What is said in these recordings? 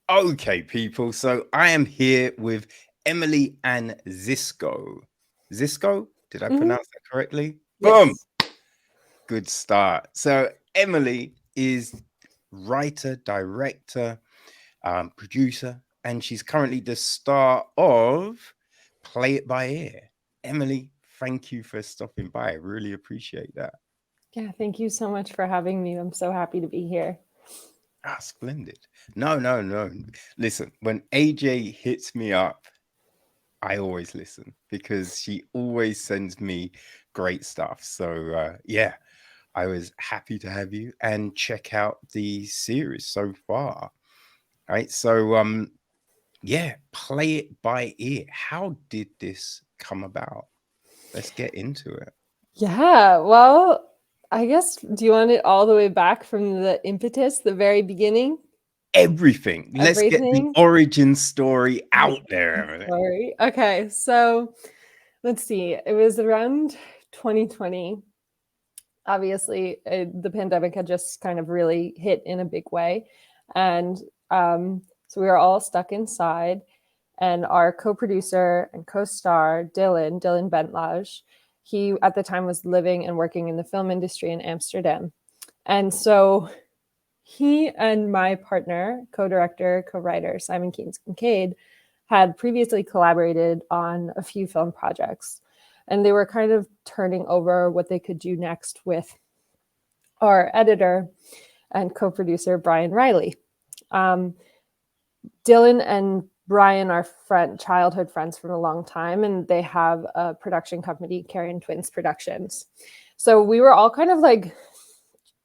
Okay, people. So I am here with Emily Ann Zisko. Zisko? Did I Hmm. pronounce that correctly? Boom! Yes. Good start. So Emily is writer, director, producer, and she's currently the star of Play It by Ear. Emily, thank you for stopping by. I really appreciate that. Yeah, thank you so much for having me. I'm so happy to be here. Ah, splendid. No, no, no. Listen, when AJ hits me up, I always listen because she always sends me great stuff. So yeah, I was happy to have you and check out the series so far. Right. So yeah, play it by ear. How did this come about? Let's get into it. Yeah, well, I guess, do you want it all the way back from the impetus, the very beginning? Everything. Let's get the Everything? origin story The out there, Emily. story. Okay, so let's see. It was around 2020. Obviously, the pandemic had just kind of really hit in a big way. And so we were all stuck inside. And our co-producer and co-star Dylan Bentlage, he at the time was living and working in the film industry in Amsterdam. And so he and my partner, co-director, co-writer Simon Keynes Kincaid, had previously collaborated on a few film projects. And they were kind of turning over what they could do next with our editor and co-producer Brian Riley. Um, Dylan and Brian are childhood friends from a long time, and they have a production company, Carrion Twins Productions. So we were all kind of like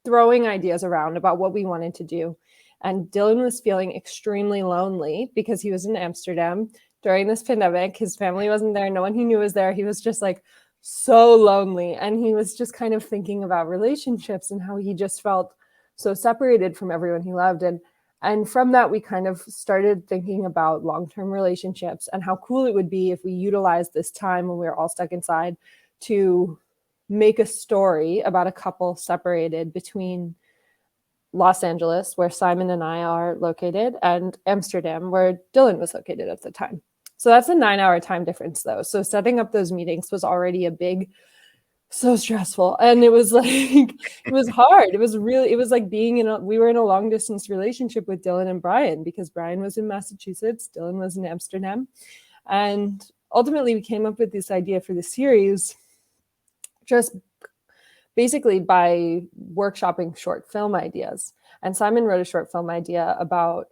throwing ideas around about what we wanted to do. And Dylan was feeling extremely lonely because he was in Amsterdam during this pandemic. His family wasn't there, no one he knew was there. He was just like so lonely. And he was just kind of thinking about relationships and how he just felt so separated from everyone he loved. And from that, we kind of started thinking about long-term relationships and how cool it would be if we utilized this time when we were all stuck inside to make a story about a couple separated between Los Angeles, where Simon and I are located, and Amsterdam, where Dylan was located at the time. So that's a 9-hour time difference, though. So setting up those meetings was already a big, so stressful. And it was like, it was hard. It was like we were in a long distance relationship with Dylan and Brian because Brian was in Massachusetts, Dylan was in Amsterdam. And ultimately, we came up with this idea for the series just basically by workshopping short film ideas. And Simon wrote a short film idea about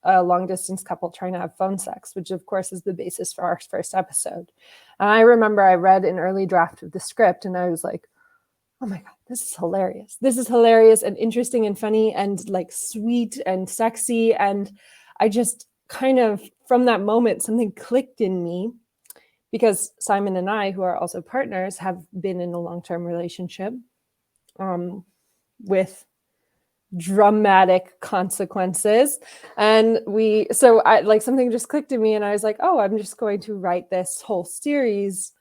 a long distance couple trying to have phone sex, which of course is the basis for our first episode. And I remember I read an early draft of the script and I was like, oh my God, this is hilarious. This is hilarious and interesting and funny and like sweet and sexy. And I just kind of, from that moment, something clicked in me because Simon and I, who are also partners, have been in a long-term relationship with dramatic consequences. And so I like something just clicked in me and I was like, oh, I'm just going to write this whole series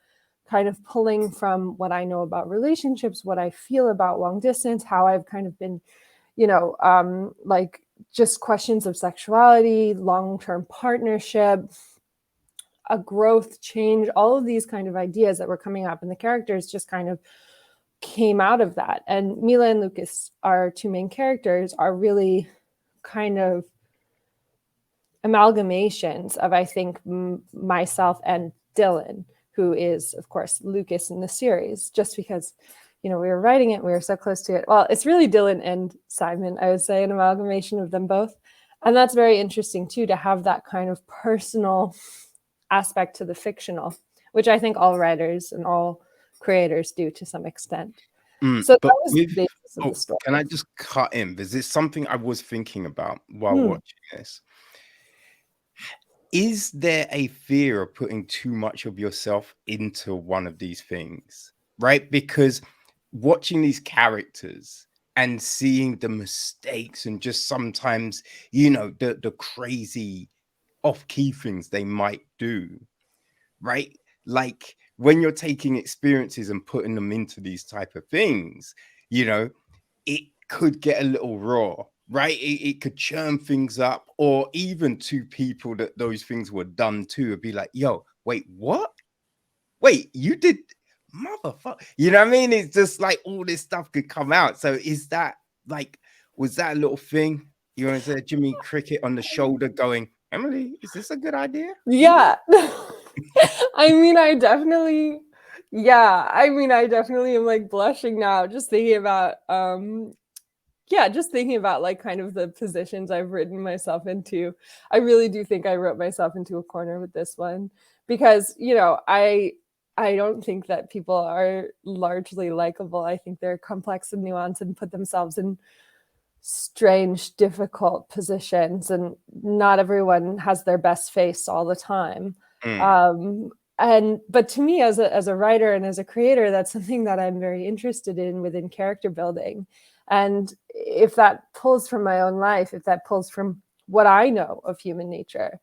kind of pulling from what I know about relationships, what I feel about long distance, how I've kind of been, like just questions of sexuality, long-term partnership, a growth, change, all of these kind of ideas that were coming up, and the characters just kind of came out of that. And Mila and Lucas, our two main characters, are really kind of amalgamations of, I think, myself and Dylan, who is, of course, Lucas in the series, just because, we were writing it, we were so close to it. Well, it's really Dylan and Simon, I would say, an amalgamation of them both. And that's very interesting, too, to have that kind of personal aspect to the fictional, which I think all writers and all creators do to some extent. So that But was with the basis of the oh, story. can I just cut in? Because it's something I was thinking about while Hmm. watching this. Is there a fear of putting too much of yourself into one of these things? Right? Because watching these characters and seeing the mistakes and just sometimes, the crazy off-key things they might do, right? Like when you're taking experiences and putting them into these type of things, you know, it could get a little raw. right? It could churn things up, or even to people that those things were done to, would be like, yo, wait, what? Wait, you did, motherfucker. You know what I mean? It's just like all this stuff could come out. So is that like, was that a little thing? You know, is there Jimmy Cricket on the shoulder going, Emily, is this a good idea for you? Yeah. I mean, I definitely am like blushing now just thinking about just thinking about like kind of the positions I've written myself into. I really do think I wrote myself into a corner with this one because, I don't think that people are largely likable. I think they're complex and nuanced and put themselves in strange, difficult positions, and not everyone has their best face all the time. Mm, But to me, as a writer and as a creator, that's something that I'm very interested in within character building. And if that pulls from my own life, if that pulls from what I know of human nature,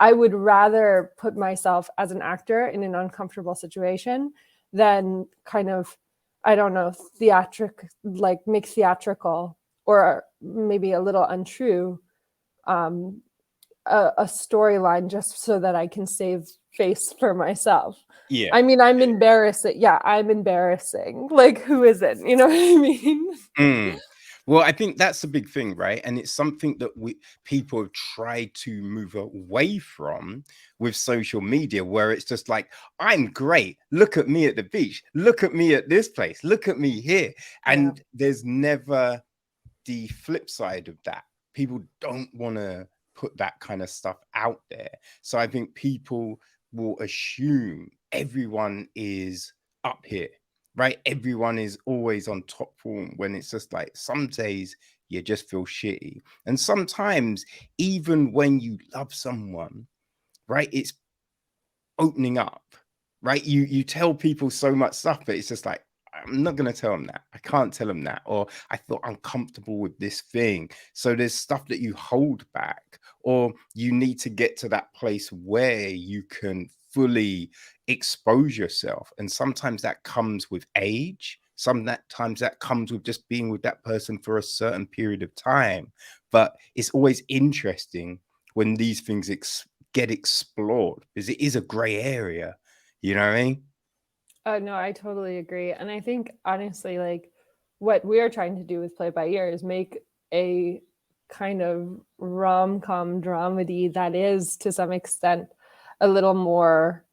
I would rather put myself as an actor in an uncomfortable situation than kind of, I don't know, make theatrical or maybe a little untrue um, a storyline just so that I can save face for myself. yeah. I mean, I'm embarrassing. Yeah, I'm embarrassing. Like, who isn't? You know what I mean? Mm. Well, I think that's a big thing, right? And it's something that people have tried to move away from with social media, where it's just like, I'm great. Look at me at the beach. Look at me at this place. Look at me here. Yeah. And there's never the flip side of that. People don't want to put that kind of stuff out there. So I think people will assume everyone is up here, right? Everyone is always on top form, when it's just like some days you just feel shitty. And sometimes, even when you love someone, right, it's opening up, right? You tell people so much stuff, but it's just like, I'm not going to tell them that. I can't tell them that. Or I thought I'm comfortable with this thing. So there's stuff that you hold back, or you need to get to that place where you can fully expose yourself. And sometimes that comes with age. Sometimes that comes with just being with that person for a certain period of time. But it's always interesting when these things get explored, because it is a gray area. You know what I mean? No, I totally agree. And I think honestly, like what we are trying to do with Play by Ear is make a kind of rom-com dramedy that is to some extent a little more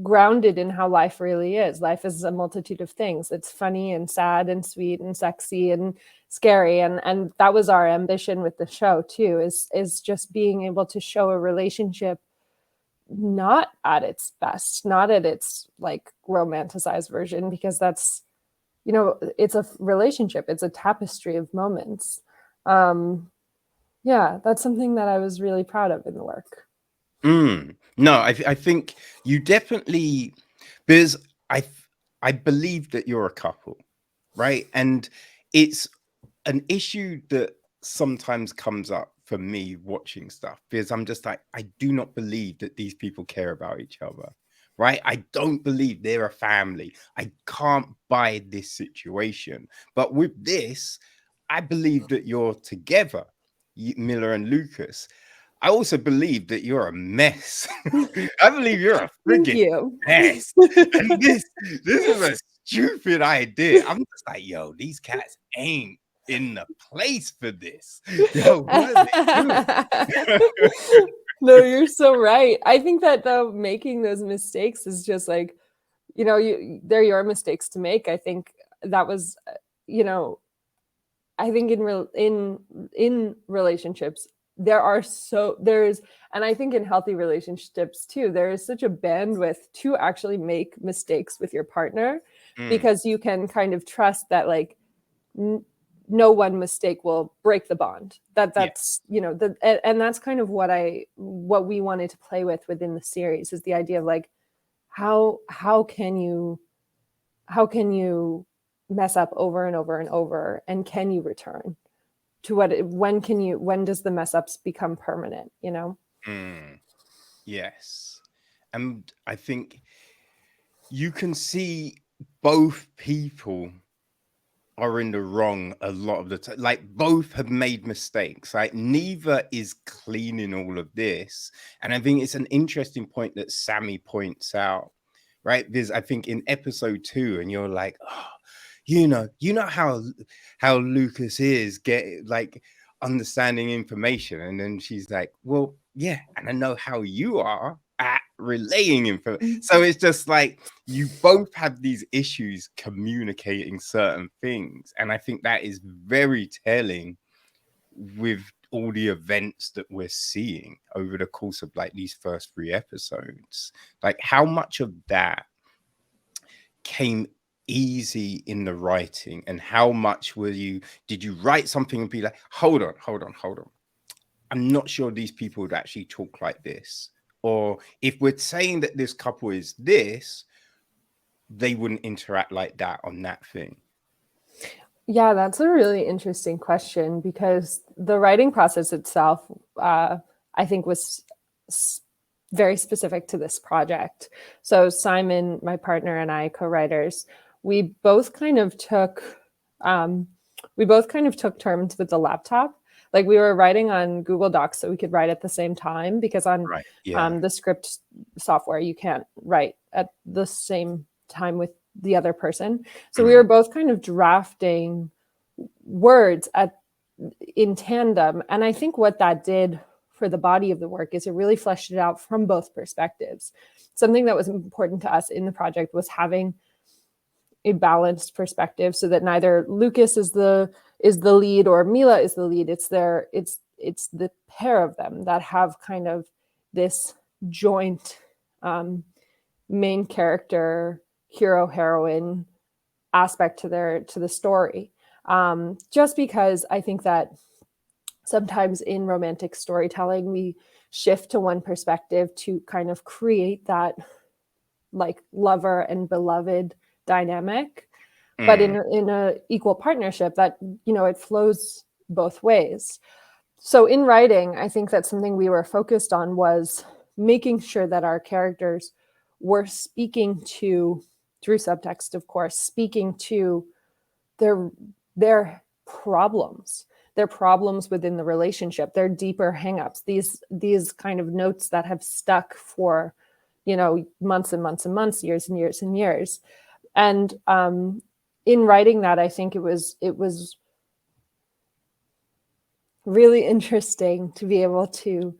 grounded in how life really is. Life is a multitude of things. It's funny and sad and sweet and sexy and scary. And that was our ambition with the show too, is just being able to show a relationship not at its best, not at its like romanticized version, because that's, it's a relationship, it's a tapestry of moments. um yeah, that's something that I was really proud of in the work. No, I think you definitely, because I I believe that you're a couple, right? And it's an issue that sometimes comes up for me watching stuff, because I'm just like, I do not believe that these people care about each other, right? I don't believe they're a family. I can't buy this situation. But with this, I believe that you're together, Miller and Lucas. I also believe that you're a mess. I believe you're a Thank friggin' you. mess. And this is a stupid idea. I'm just like, yo, these cats ain't in the place for this. Yo, what are they doing? No, you're so right. I think that though making those mistakes is just like, they're your mistakes to make. I think that was, you know, I think in relationships there's, and I think in healthy relationships too, there is such a bandwidth to actually make mistakes with your partner, Mm, because you can kind of trust that like n- no one mistake will break the bond. yeah. That's and that's kind of what we wanted to play with within the series, is the idea of like how can you mess up over and over and over, and can you return to when does the mess ups become permanent? Mm, yes. And I think you can see both people are in the wrong a lot of the time. Like both have made mistakes. Like neither is clean in all of this. And I think it's an interesting point that Sammy points out, right? Because I think in episode 2, and you're like, oh, you know how Lucas is get like understanding information, and then she's like, well, yeah, and I know how you are at relaying info. So it's just like you both have these issues communicating certain things, and I think that is very telling with all the events that we're seeing over the course of like these first 3 episodes. Like how much of that came easy in the writing, and how much did you write something and be like, hold on, I'm not sure these people would actually talk like this, or if we're saying that this couple is this, they wouldn't interact like that on that thing. Yeah, that's a really interesting question, because the writing process itself, I think, was very specific to this project. So Simon, my partner, and I, co-writers, we both kind of took turns with the laptop. Like we were writing on Google Docs so we could write at the same time, because on Right. Yeah. the script software, you can't write at the same time with the other person. So we were both kind of drafting words in tandem. And I think what that did for the body of the work is it really fleshed it out from both perspectives. Something that was important to us in the project was having a balanced perspective, so that neither Lucas is the lead or Mila is the lead. It's the pair of them that have kind of this joint main character, hero, heroine aspect to the story. Just because I think that sometimes in romantic storytelling, we shift to one perspective to kind of create that like lover and beloved dynamic. But in a equal partnership, that, it flows both ways. So in writing, I think that something we were focused on was making sure that our characters were speaking to, through subtext, of course, speaking to their problems within the relationship, their deeper hangups, these kind of notes that have stuck for, months and months and months, years and years and years. And in writing that, I think it was really interesting to be able to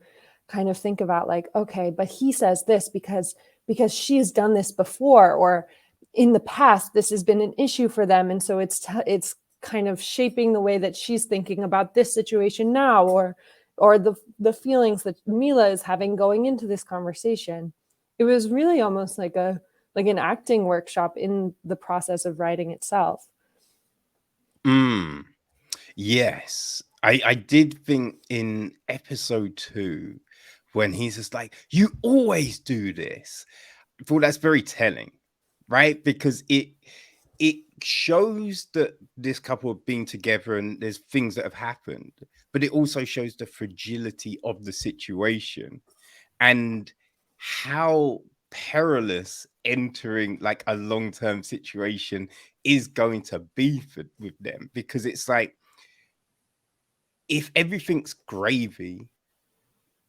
kind of think about like, okay, but he says this because she's done this before, or in the past, this has been an issue for them. And so it's kind of shaping the way that she's thinking about this situation now, or the feelings that Mila is having going into this conversation. It was really almost like an acting workshop in the process of writing itself. Yes. I did think in episode 2, when he's just like, you always do this, I thought that's very telling, right? Because it shows that this couple have been together and there's things that have happened, but it also shows the fragility of the situation and how perilous entering like a long-term situation is going to be with them. Because it's like, if everything's gravy,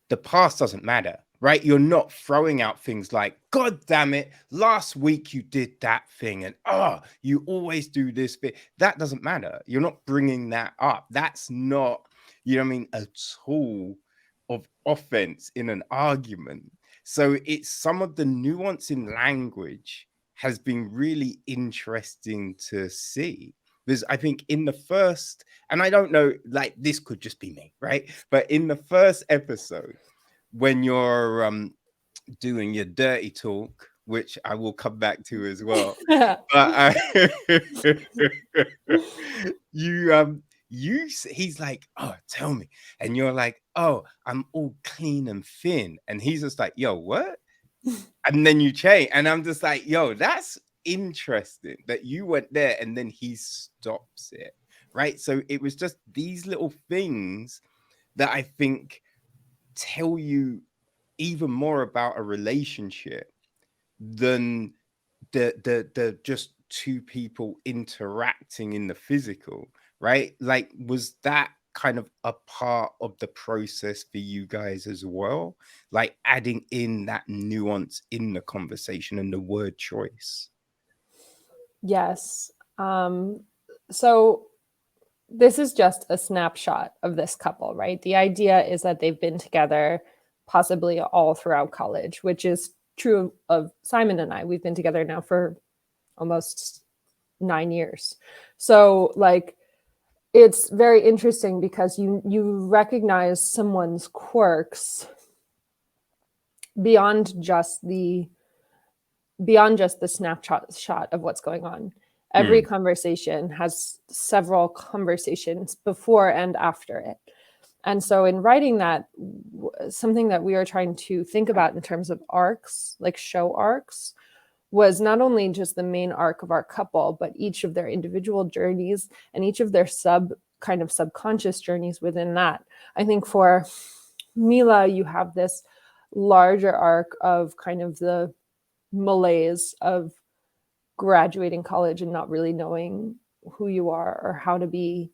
the past doesn't matter, right? You're not throwing out things like, God damn it, last week you did that thing, and you always do this bit. That doesn't matter. You're not bringing that up. That's not, a tool of offense in an argument. So it's some of the nuance in language has been really interesting to see. Because I think in the first, and I don't know, like this could just be me, right? But in the first episode, when you're doing your dirty talk, which I will come back to as well, but he's like, oh, tell me, and you're like, oh, I'm all clean and thin, and he's just like, yo, what? And then you change, and I'm just like, yo, that's interesting that you went there, and then he stops it, right? So it was just these little things that I think tell you even more about a relationship than the just two people interacting in the physical, right? Like, was that kind of a part of the process for you guys as well? Like adding in that nuance in the conversation and the word choice? Yes. So this is just a snapshot of this couple, right? The idea is that they've been together possibly all throughout college, which is true of Simon and I. We've been together now for almost 9 years. So like it's very interesting because you recognize someone's quirks beyond just the snapshot of what's going on. Every Mm, conversation has several conversations before and after it. And so in writing that, something that we were trying to think about in terms of arcs, like show arcs, was not only just the main arc of our couple, but each of their individual journeys and each of their subconscious journeys within that. I think for Mila, you have this larger arc of kind of the malaise of graduating college and not really knowing who you are or how to be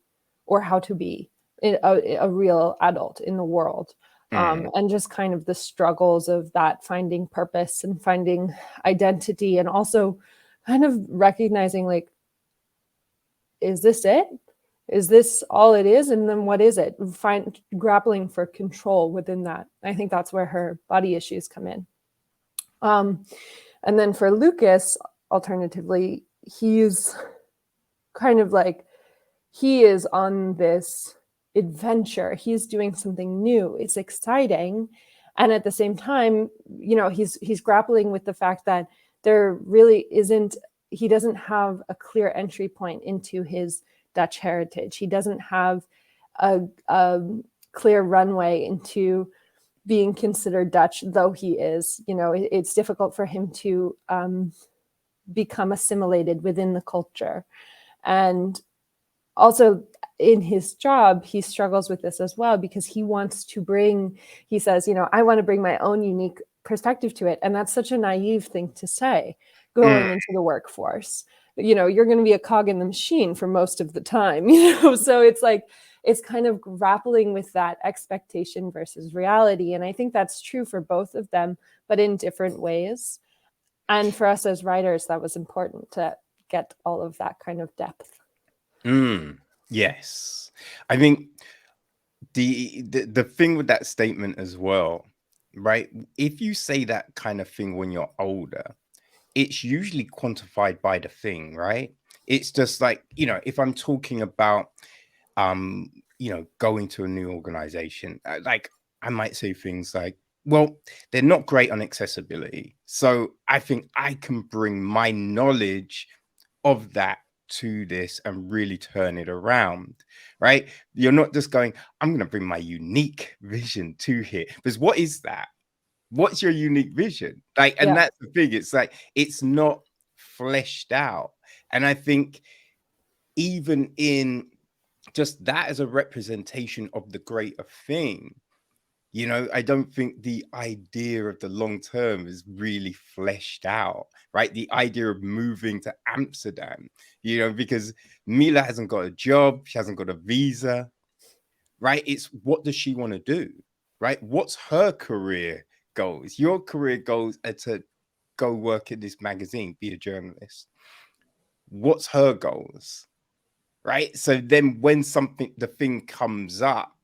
a real adult in the world. mm, And just kind of the struggles of that, finding purpose and finding identity, and also kind of recognizing, like, is this it? Is this all it is? And then what is it? Grappling for control within that. I think that's where her body issues come in. And then for Lucas, alternatively, he's kind of like, he is on this adventure. He's doing something new. It's exciting. And at the same time, he's grappling with the fact that there really isn't, he doesn't have a clear entry point into his Dutch heritage. He doesn't have a clear runway into being considered Dutch, though he is. It's difficult for him to become assimilated within the culture. And also in his job, he struggles with this as well, because he says, I want to bring my own unique perspective to it. And that's such a naive thing to say mm. going into the workforce. You're going to be a cog in the machine for most of the time, so it's like, it's kind of grappling with that expectation versus reality. And I think that's true for both of them, but in different ways. And for us as writers, that was important to get all of that kind of depth. Yes. I think the thing with that statement as well, right? If you say that kind of thing when you're older, it's usually quantified by the thing, right? It's just like, if I'm talking about going to a new organization, like I might say things like, well, they're not great on accessibility. So I think I can bring my knowledge of that to this and really turn it around, right? You're not just going, I'm going to bring my unique vision to here. Because what is that? What's your unique vision? Like, and Yeah. that's the thing. It's like, it's not fleshed out. And I think even in just that as a representation of the greater thing, I don't think the idea of the long term is really fleshed out, right? The idea of moving to Amsterdam, because Mila hasn't got a job, she hasn't got a visa, right? It's what does she want to do, right? What's her career goals? Your career goals are to go work at this magazine, be a journalist. What's her goals, right? So then when the thing comes up,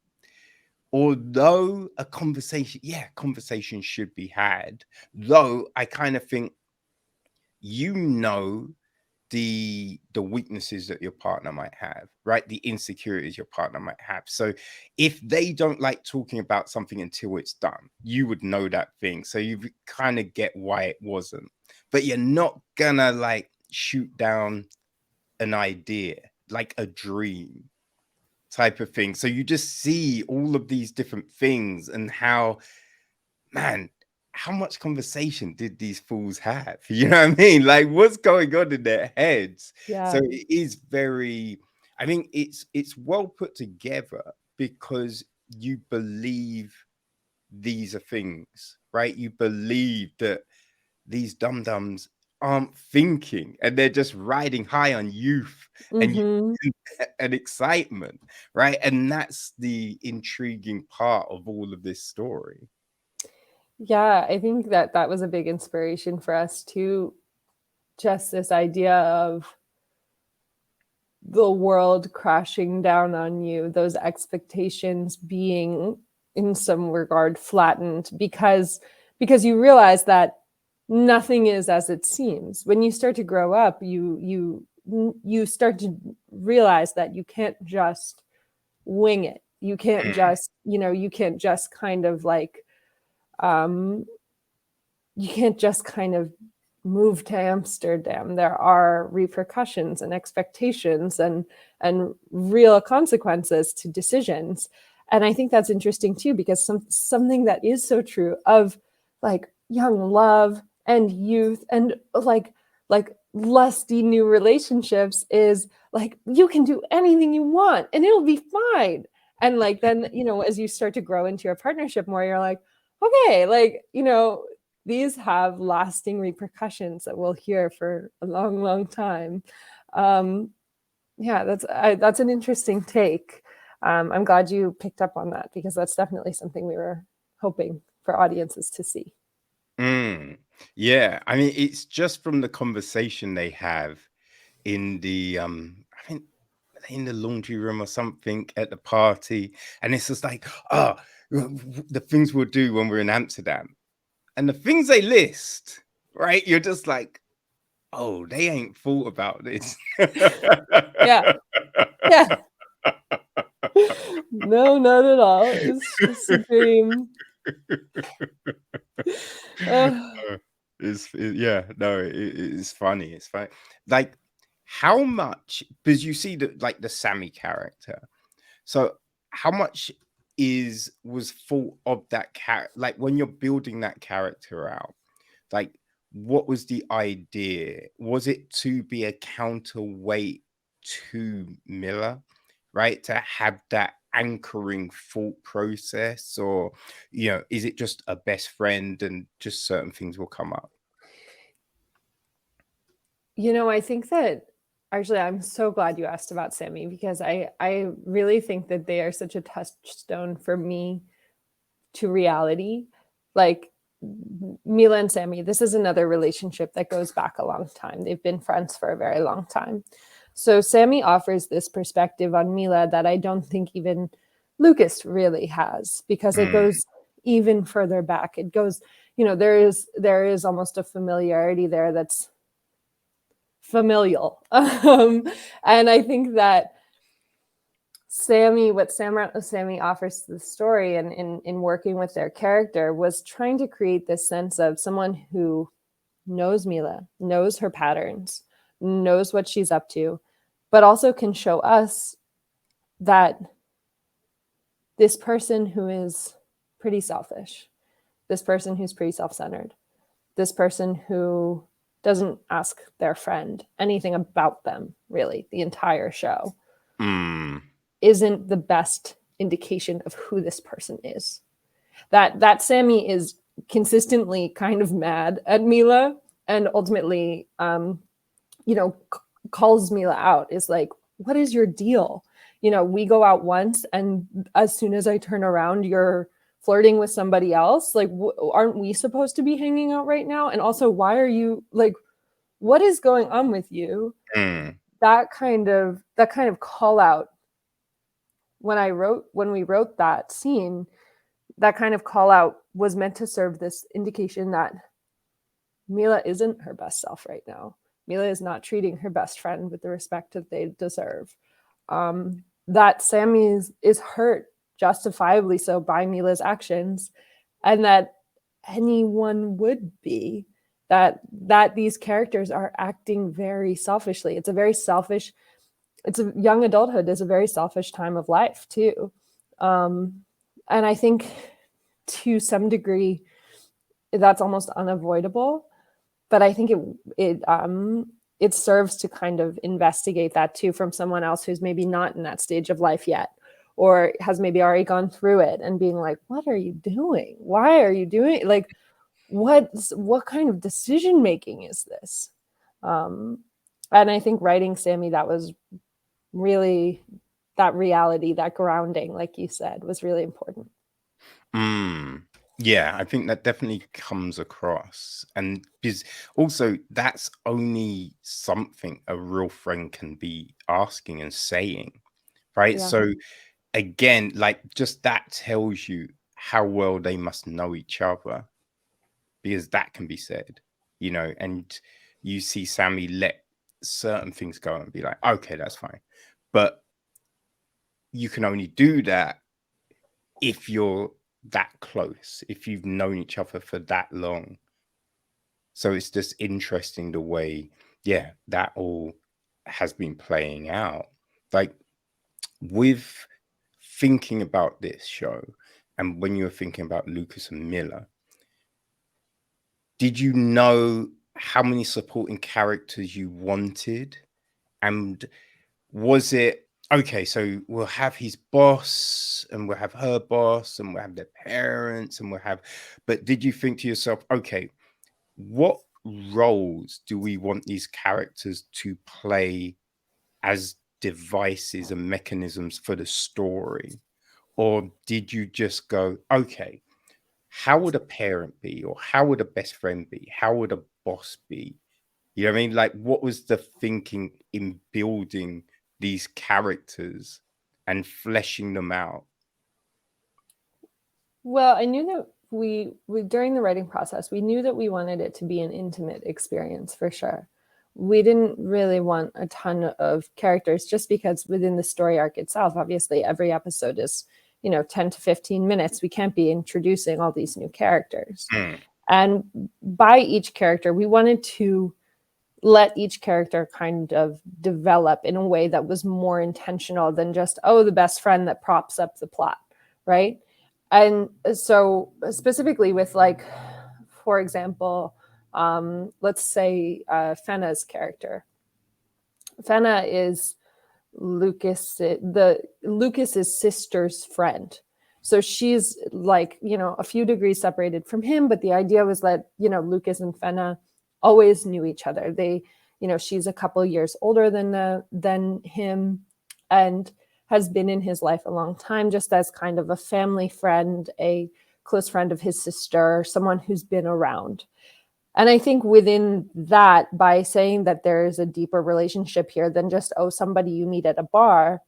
although conversation should be had, though I kind of think the weaknesses that your partner might have, right? The insecurities your partner might have. So if they don't like talking about something until it's done, you would know that thing. So you kind of get why it wasn't. But you're not gonna like shoot down an idea, like a dream type of thing. So you just see all of these different things and how, man, how much conversation did these fools have? You know what I mean? Like, what's going on in their heads? So Yeah. it is very, I think it's well put together because you believe these are things, right? You believe that these dum-dums aren't thinking, and they're just riding high on youth and Mm-hmm. and excitement, right? And that's the intriguing part of all of this story. Yeah, I think that that was a big inspiration for us too. Just this idea of the world crashing down on you, those expectations being in some regard flattened because you realize that nothing is as it seems. When you start to grow up, you start to realize that you can't just wing it. You can't just, you can't just kind of like um you can't just kind of move to Amsterdam. There are repercussions and expectations and real consequences to decisions. And I think that's interesting too, because something that is so true of like young love and youth and like lusty new relationships is like you can do anything you want and it'll be fine. And like then, as you start to grow into your partnership more, you're like, okay, like, these have lasting repercussions that we'll hear for a long, long time. Yeah, that's an interesting take. I'm glad you picked up on that because that's definitely something we were hoping for audiences to see. Yeah, I mean, it's just from the conversation they have in the I think in the laundry room or something at the party, and it's just like, oh, the things we'll do when we're in Amsterdam, and the things they list, right? You're just like, oh, they ain't thought about this. Yeah, yeah. No, not at all. It's just a dream. Uh, Yeah, no, it's funny. It's funny. Like, how much, because you see the like the Sammy character. So how much was thought of that character? Like when you're building that character out, like what was the idea? Was it to be a counterweight to Miller, right? To have that anchoring thought process, or is it just a best friend and just certain things will come up? I think that actually I'm so glad you asked about Sammy because I really think that they are such a touchstone for me to reality. Like Mila and Sammy, this is another relationship that goes back a long time. They've been friends for a very long time. So Sammy offers this perspective on Mila that I don't think even Lucas really has because it Mm, goes even further back. It goes, there is almost a familiarity there that's familial. And I think that what Sammy offers to the story and in working with their character was trying to create this sense of someone who knows Mila, knows her patterns, knows what she's up to, but also can show us that this person who is pretty selfish, this person who's pretty self-centered, this person who doesn't ask their friend anything about them, really, the entire show, mm, isn't the best indication of who this person is. That Sammy is consistently kind of mad at Mila and ultimately calls Mila out, is like, what is your deal? We go out once and as soon as I turn around, you're flirting with somebody else. Like, aren't we supposed to be hanging out right now? And also, why are you like, what is going on with you? mm, That kind of call out when we wrote that scene, that kind of call out was meant to serve this indication that Mila isn't her best self right now. Mila is not treating her best friend with the respect that they deserve. That Sammy is hurt, justifiably so, by Mila's actions, and that anyone would be. That these characters are acting very selfishly. It's a young adulthood is a very selfish time of life too. And I think to some degree that's almost unavoidable, but I think it serves to kind of investigate that too from someone else who's maybe not in that stage of life yet, or has maybe already gone through it and being like, what are you doing? Why are you doing, like, what kind of decision making is this? And I think writing Sammy, that was really, that reality, that grounding, like you said, was really important. Yeah, I think that definitely comes across. And because also that's only something a real friend can be asking and saying, right? Yeah. So again, like just that tells you how well they must know each other, because that can be said, and you see Sammy let certain things go and be like, okay, that's fine. But you can only do that if you're that close, if you've known each other for that long. So it's just interesting the way, yeah, that all has been playing out. Like with thinking about this show, and when you were thinking about Lucas and Miller, did you know how many supporting characters you wanted? And was it okay? So we'll have his boss, and we'll have her boss, and we'll have their parents, and we'll have. But did you think to yourself, okay, what roles do we want these characters to play as devices and mechanisms for the story? Or did you just go, okay, how would a parent be? Or how would a best friend be? How would a boss be? You know what I mean? Like, what was the thinking in building these characters and fleshing them out? Well, I knew that we during the writing process, we knew that we wanted it to be an intimate experience for sure. We didn't really want a ton of characters just because within the story arc itself, obviously every episode is, 10 to 15 minutes. We can't be introducing all these new characters. Mm. And by each character, we wanted to let each character kind of develop in a way that was more intentional than just, oh, the best friend that props up the plot, right? And so specifically with, like, for example, let's say Fenna's character. Fenna is Lucas's sister's friend. So she's like, a few degrees separated from him, but the idea was that, Lucas and Fenna always knew each other. They, she's a couple years older than him, and has been in his life a long time, just as kind of a family friend, a close friend of his sister, someone who's been around. And I think within that, by saying that there is a deeper relationship here than just, oh, somebody you meet at a bar,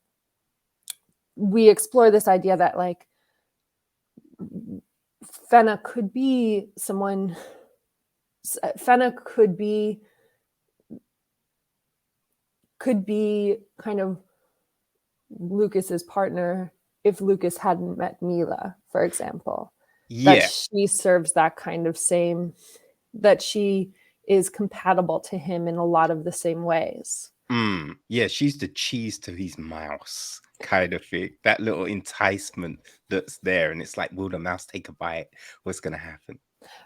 we explore this idea that, like, Fenna could be someone, Fenna could be kind of Lucas's partner if Lucas hadn't met Mila, for example. That Yeah. she serves that kind of same, that she is compatible to him in a lot of the same ways. Yeah, she's the cheese to his mouse kind of thing. That little enticement that's there. And it's like, will the mouse take a bite? What's going to happen?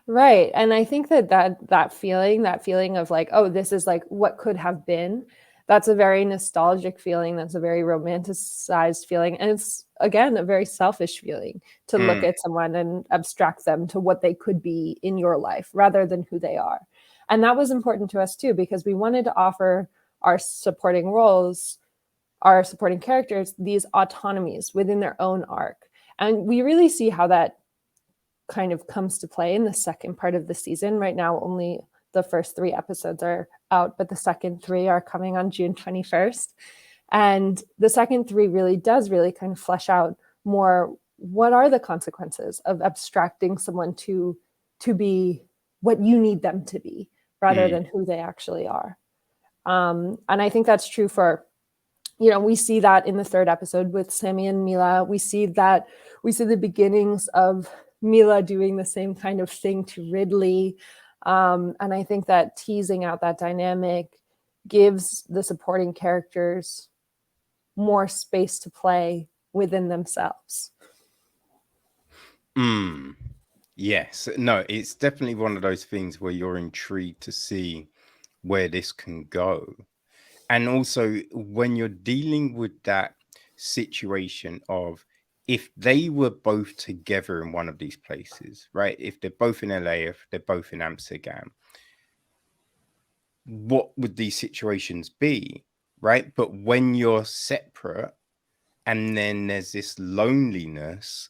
Right. And I think that feeling of like, oh, this is like what could have been, that's a very nostalgic feeling. That's a very romanticized feeling. And it's, again, a very selfish feeling to look Mm, at someone and abstract them to what they could be in your life rather than who they are. And that was important to us too, because we wanted to offer our supporting roles, our supporting characters, these autonomies within their own arc. And we really see how that kind of comes to play in the second part of the season. Right now, only the first 3 episodes are out, but the second 3 are coming on June 21st. And the second 3 really does really kind of flesh out more, what are the consequences of abstracting someone to be what you need them to be rather mm. than who they actually are. And I think that's true for, we see that in the 3rd episode with Sammy and Mila. We see the beginnings of Mila doing the same kind of thing to Ridley. And I think that teasing out that dynamic gives the supporting characters more space to play within themselves. Yes. No, it's definitely one of those things where you're intrigued to see where this can go. And also, when you're dealing with that situation of, if they were both together in one of these places, right? If they're both in LA, if they're both in Amsterdam, what would these situations be, right? But when you're separate and then there's this loneliness,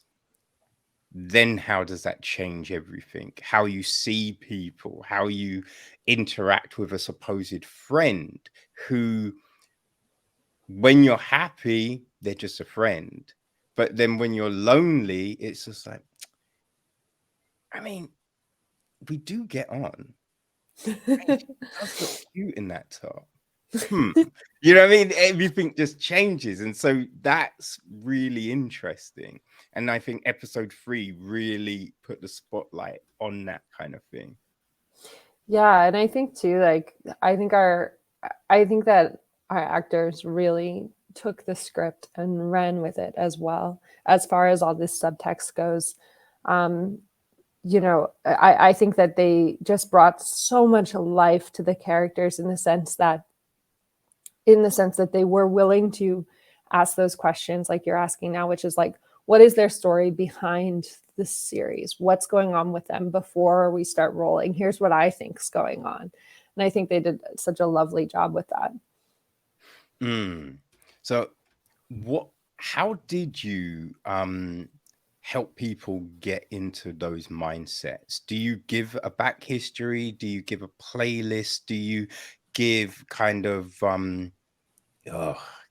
then how does that change everything? How you see people, how you interact with a supposed friend who, when you're happy, they're just a friend. But then when you're lonely, it's just like, I mean, we do get on. And she does look cute in that top. You know what I mean? Everything just changes. And so that's really interesting. And I think episode 3 really put the spotlight on that kind of thing. Yeah, and I think too, like I think that our actors really took the script and ran with it as well, as far as all this subtext goes. Um, I think that they just brought so much life to the characters in the sense that they were willing to ask those questions like you're asking now, which is like, what is their story behind this series? What's going on with them before we start rolling? Here's what I think's going on. And I think they did such a lovely job with that. So how did you help people get into those mindsets? Do you give a back history? Do you give a playlist? Do you give kind of I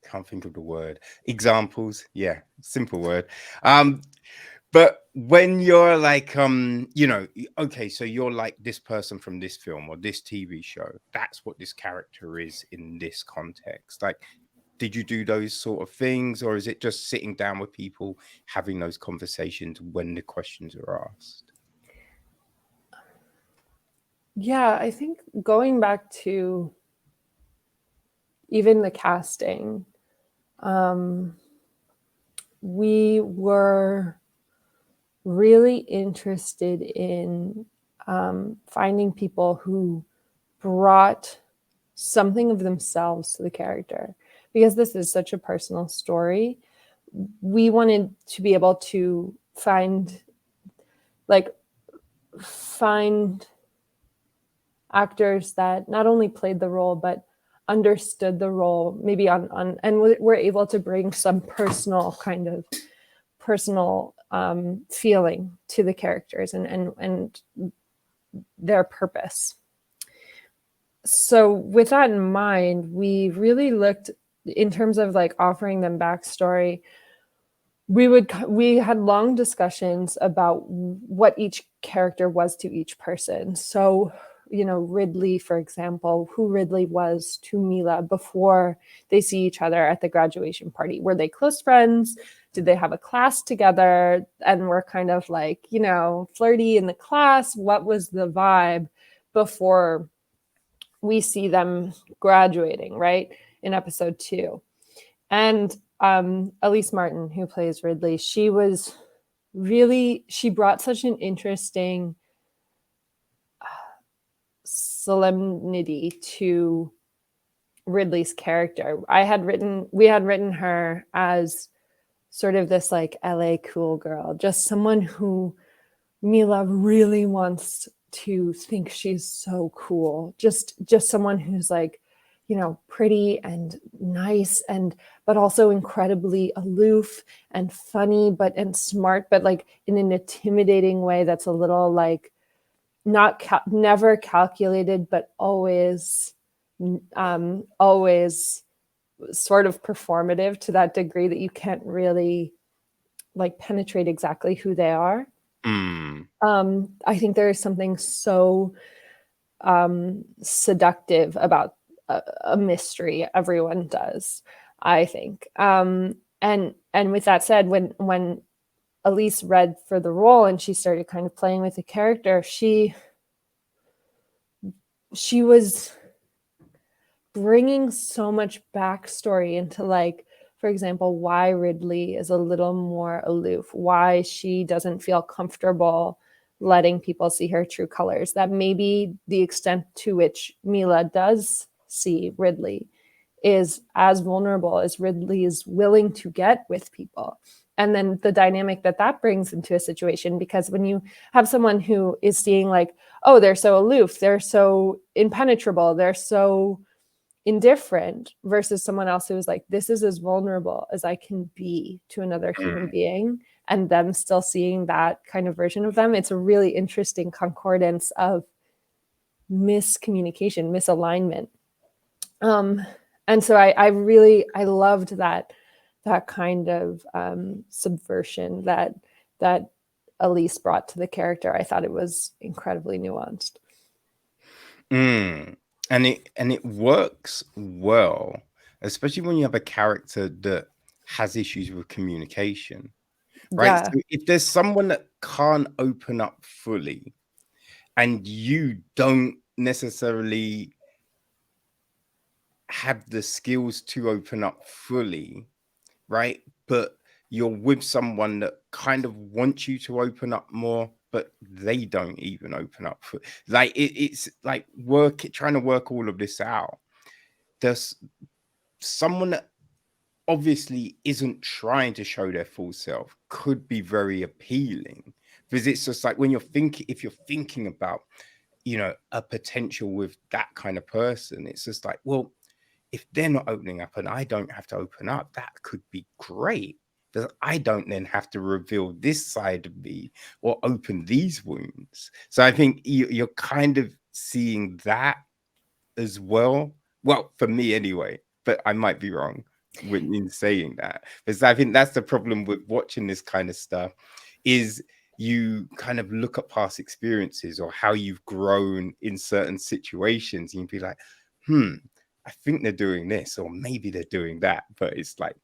can't think of the word. Examples. Yeah, simple word. But when you're like, okay, so you're like this person from this film or this TV show, that's what this character is in this context. Like, did you do those sort of things, or is it just sitting down with people having those conversations when the questions are asked? Yeah, I think going back to even the casting, we were really interested in finding people who brought something of themselves to the character, because this is such a personal story. We wanted to be able to find actors that not only played the role but understood the role, maybe on and were able to bring some personal feeling to the characters and their purpose. So with that in mind, we really looked in terms of like offering them backstory. We had long discussions about what each character was to each person. So, Ridley, for example, who Ridley was to Mila before they see each other at the graduation party. Were they close friends? Did they have a class together and were kind of like, flirty in the class? What was the vibe before we see them graduating, right? In episode 2. And Elise Martin, who plays Ridley, she brought such an interesting solemnity to Ridley's character. We had written her as sort of this like LA cool girl, just someone who Mila really wants to think she's so cool. Just someone who's like, pretty and nice but also incredibly aloof and funny and smart, but like in an intimidating way that's a little like never calculated, but always sort of performative to that degree that you can't really like penetrate exactly who they are. I think there is something so seductive about a mystery. Everyone does, I think. And with that said, when Elise read for the role and she started kind of playing with the character, she was bringing so much backstory into, like, for example, why Ridley is a little more aloof, why she doesn't feel comfortable letting people see her true colors, that maybe the extent to which Mila does see Ridley is as vulnerable as Ridley is willing to get with people. and then the dynamic that brings into a situation. Because when you have someone who is seeing like, oh, they're so aloof, they're so impenetrable, they're so indifferent, versus someone else who is like, this is as vulnerable as I can be to another human being, and them still seeing that kind of version of them, it's a really interesting concordance of miscommunication, misalignment. And so I loved that kind of subversion that Elise brought to the character. I thought it was incredibly nuanced. And it works well, especially when you have a character that has issues with communication, right? Yeah. So if there's someone that can't open up fully, and you don't necessarily have the skills to open up fully, right? But you're with someone that kind of wants you to open up more, but they don't even open up for, like it's like trying to work all of this out. There's someone that obviously isn't trying to show their full self could be very appealing, because it's just like when if you're thinking about, a potential with that kind of person, it's just like, well, if they're not opening up and I don't have to open up, that could be great, because I don't then have to reveal this side of me or open these wounds. So I think you're kind of seeing that as well. Well, for me anyway, but I might be wrong in saying that, because I think that's the problem with watching this kind of stuff, is you kind of look at past experiences or how you've grown in certain situations, and you'd be like, I think they're doing this, or maybe they're doing that, but it's like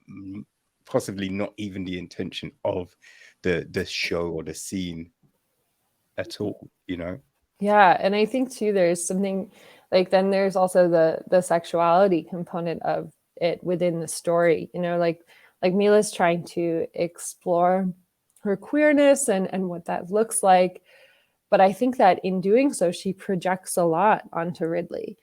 possibly not even the intention of the show or the scene at all, Yeah, and I think too there's something like, then there's also the sexuality component of it within the story, like Mila's trying to explore her queerness and what that looks like. But I think that in doing so, she projects a lot onto Ridley.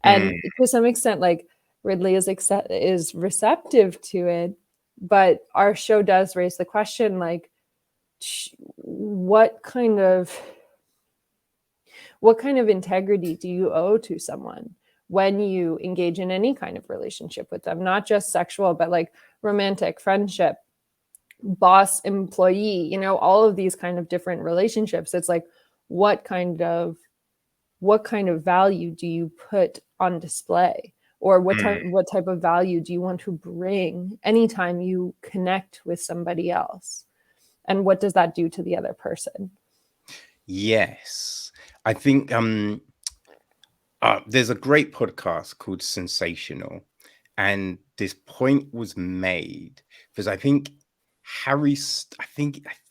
And to some extent, like, Ridley is receptive to it, but our show does raise the question, like, what kind of integrity do you owe to someone when you engage in any kind of relationship with them, not just sexual, but like romantic, friendship, boss employee, all of these kind of different relationships. It's like, what kind of value do you put on display, or what type of value do you want to bring anytime you connect with somebody else, and what does that do to the other person? Yes, I think there's a great podcast called Sensational, and this point was made because I think I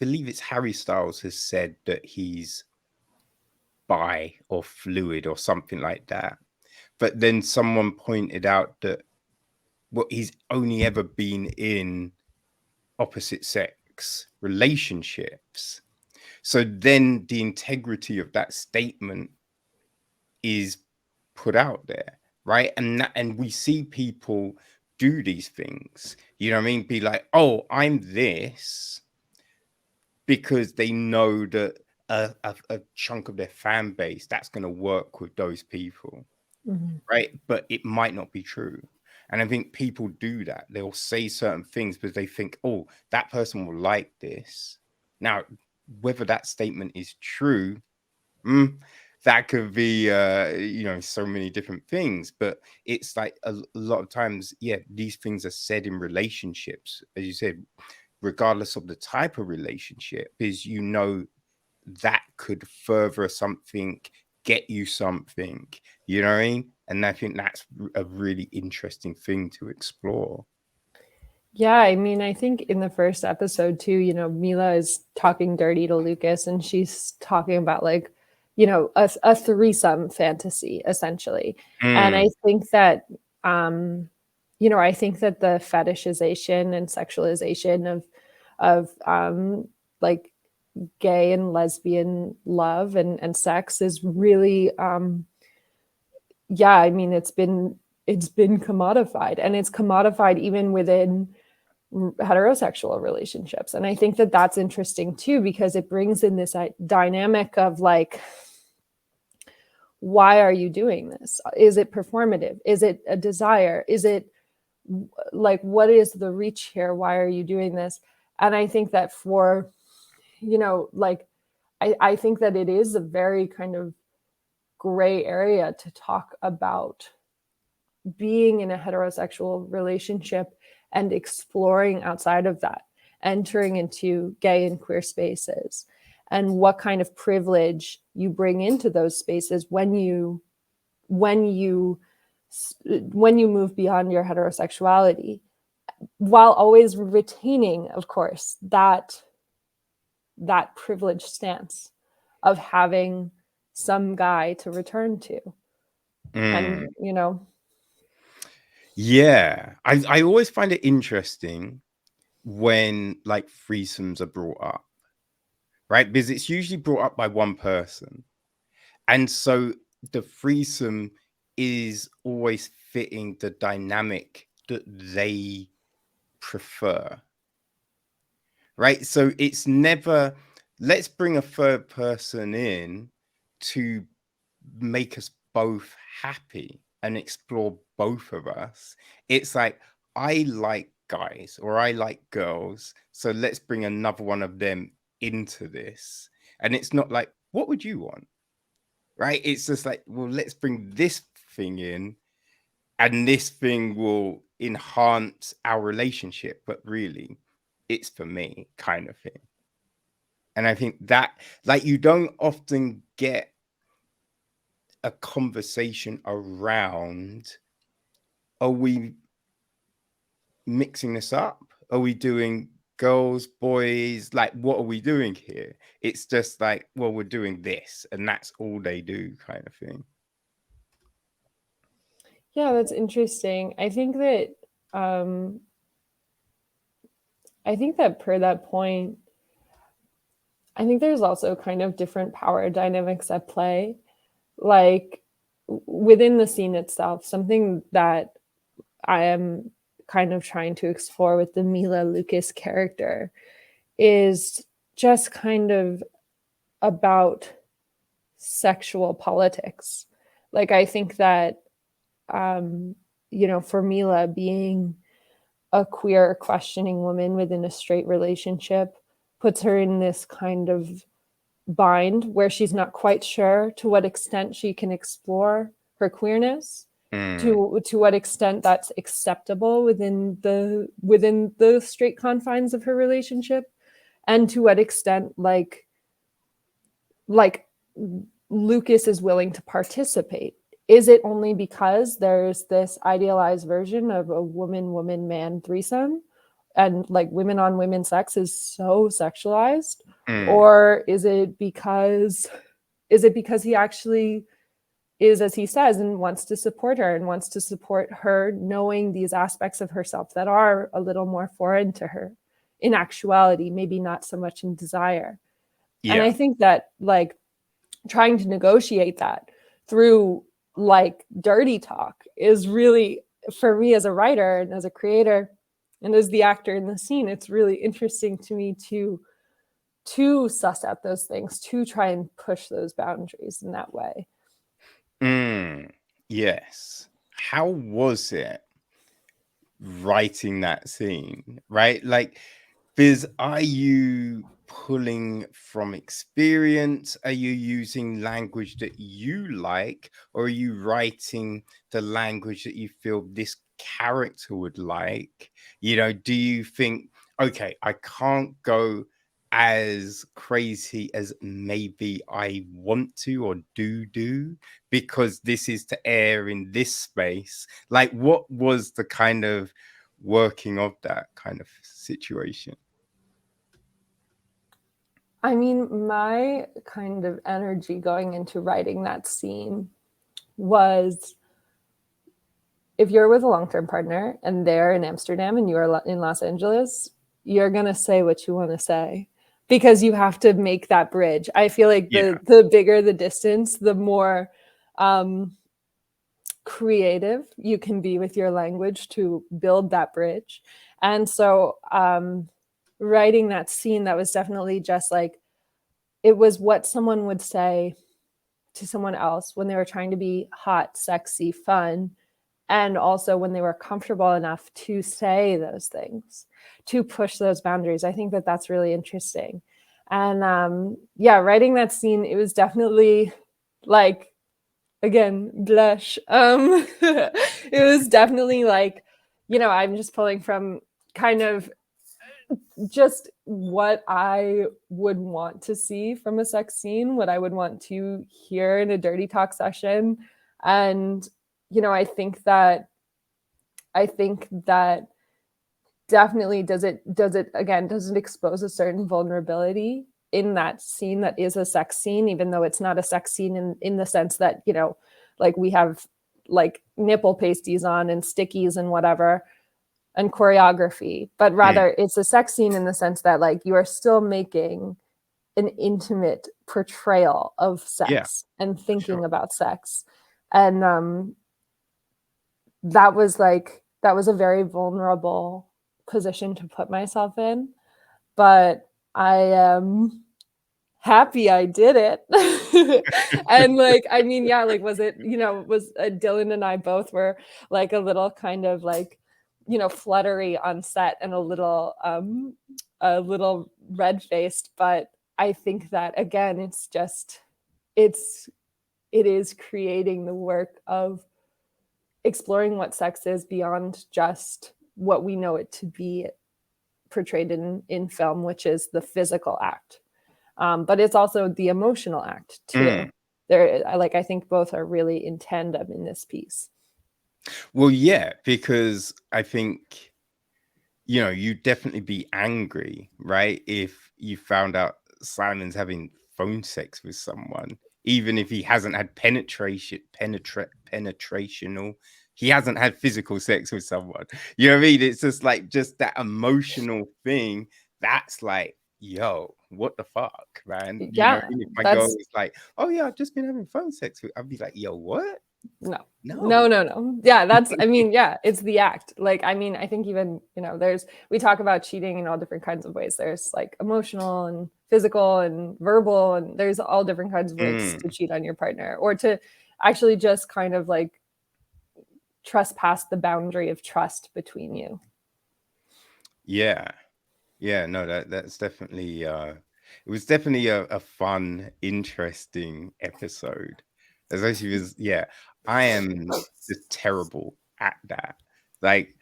believe it's Harry Styles has said that he's bi or fluid or something like that. But then someone pointed out that he's only ever been in opposite sex relationships. So then the integrity of that statement is put out there, right? And we see people do these things, you know what I mean? Be like, oh, I'm this, because they know that a chunk of their fan base that's going to work with those people, right? But it might not be true. And I think people do that. They'll say certain things because they think, oh, that person will like this. Now, whether that statement is true, that could be, so many different things. But it's like a lot of times, yeah, these things are said in relationships, as you said, regardless of the type of relationship, is, that could further something, get you something, you know what I mean? And I think that's a really interesting thing to explore. Yeah, I mean, I think in the first episode too, Mila is talking dirty to Lucas, and she's talking about like, a threesome fantasy essentially. And I think that, I think that the fetishization and sexualization of like gay and lesbian love and sex is really, yeah, I mean, it's been commodified, and it's commodified even within heterosexual relationships. And I think that that's interesting too, because it brings in this dynamic of like, why are you doing this? Is it performative? Is it a desire? Is it like, what is the reach here? Why are you doing this? And I think that for, like, I think that it is a very kind of gray area to talk about being in a heterosexual relationship and exploring outside of that, entering into gay and queer spaces, and what kind of privilege you bring into those spaces when you move beyond your heterosexuality, while always retaining, of course, that privileged stance of having some guy to return to. And Yeah, I always find it interesting when like threesomes are brought up, right? Because it's usually brought up by one person. And so the threesome is always fitting the dynamic that they prefer, right? So it's never, let's bring a third person in to make us both happy and explore both of us. It's like, I like guys or I like girls, so let's bring another one of them into this. And it's not like, what would you want? Right? It's just like, well, let's bring this thing in and this thing will enhance our relationship, but really it's for me kind of thing. And I think that, like, you don't often get a conversation around, are we mixing this up? Are we doing girls, boys? Like, what are we doing here? It's just like, well, we're doing this, and that's all they do, kind of thing. Yeah, that's interesting. I think that per that point, I think there's also kind of different power dynamics at play. Like within the scene itself, something that I am kind of trying to explore with the Mila Lucas character is just kind of about sexual politics. Like, I think that, for Mila, being a queer questioning woman within a straight relationship puts her in this kind of bind where she's not quite sure to what extent she can explore her queerness, to what extent that's acceptable within the straight confines of her relationship, and to what extent like Lucas is willing to participate. Is it only because there's this idealized version of a woman man threesome, and like women on women sex is so sexualized? Or is it because he actually is, as he says, and wants to support her and wants to support her knowing these aspects of herself that are a little more foreign to her in actuality, maybe not so much in desire? Yeah. And I think that like trying to negotiate that through like dirty talk is really, for me as a writer and as a creator and as the actor in the scene, it's really interesting to me to suss out those things, to try and push those boundaries in that way. Yes. How was it writing that scene, right? Like, Biz, are you pulling from experience? Are you using language that you like? Or are you writing the language that you feel this character would like? Do you think, okay, I can't go as crazy as maybe I want to or do because this is to air in this space? Like, what was the kind of working of that kind of situation? I mean, my kind of energy going into writing that scene was, if you're with a long-term partner and they're in Amsterdam and you're in Los Angeles, you're going to say what you want to say because you have to make that bridge. I feel like the bigger the distance, the more creative you can be with your language to build that bridge. And so writing that scene, that was definitely just like, it was what someone would say to someone else when they were trying to be hot, sexy, fun, and also when they were comfortable enough to say those things, to push those boundaries. I think that that's really interesting. And yeah, writing that scene, it was definitely like, again, blush. It was definitely like, I'm just pulling from kind of just what I would want to see from a sex scene, what I would want to hear in a dirty talk session. And, I think that definitely does it expose a certain vulnerability in that scene that is a sex scene, even though it's not a sex scene in the sense that, like we have like nipple pasties on and stickies and whatever and choreography, but rather it's a sex scene in the sense that like you are still making an intimate portrayal of sex and thinking about sex. And that was a very vulnerable position to put myself in, but I am happy I did it. And like, I mean, yeah, like, was it, was Dylan and I both were like a little kind of like, fluttery on set and a little red faced, but I think that again, it is creating the work of exploring what sex is beyond just what we know it to be portrayed in film, which is the physical act. But it's also the emotional act too. I think both are really in tandem in this piece. Well, yeah, because I think, you'd definitely be angry, right? If you found out Simon's having phone sex with someone, even if he hasn't had penetrational, he hasn't had physical sex with someone. You know what I mean? It's just like that emotional thing. That's like, yo, what the fuck, man? You know what Yeah, I mean? If my girl that's was like, oh yeah, I've just been having phone sex with, I'd be like, yo, what? no. No. Yeah, yeah, it's the act. Like, I mean, I think even, we talk about cheating in all different kinds of ways. There's like emotional and physical and verbal, and there's all different kinds of ways to cheat on your partner or to actually just kind of like trespass the boundary of trust between you. Yeah. Yeah, no, that's definitely it was definitely a fun, interesting episode. Especially because I am just terrible at that. Like,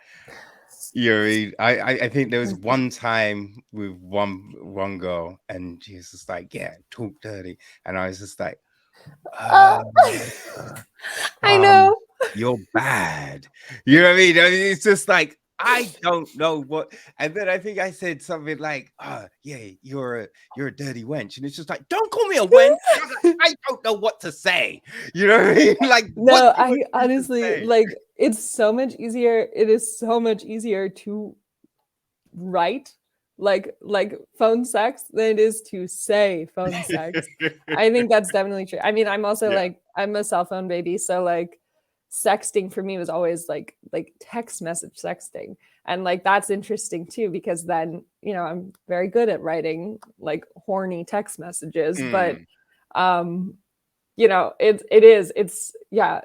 you know what I mean? I think there was one time with one girl and she was just like, yeah, talk dirty. And I was just like, uh, Uh, I know. you're bad. You know what I mean? It's just like, I don't know what. And then I think I said something like, yeah, you're a dirty wench. And it's just like, don't call me a wench. I don't know what to say. You know what I mean? Like, what No, do you I want me to honestly say? like it's so much easier. It is so much easier to write like phone sex than it is to say phone sex. I think that's definitely true. I mean, I'm also Yeah. like I'm a cell phone baby, so like sexting for me was always like text message sexting. And like that's interesting too because then, I'm very good at writing like horny text messages, but Mm, it's yeah,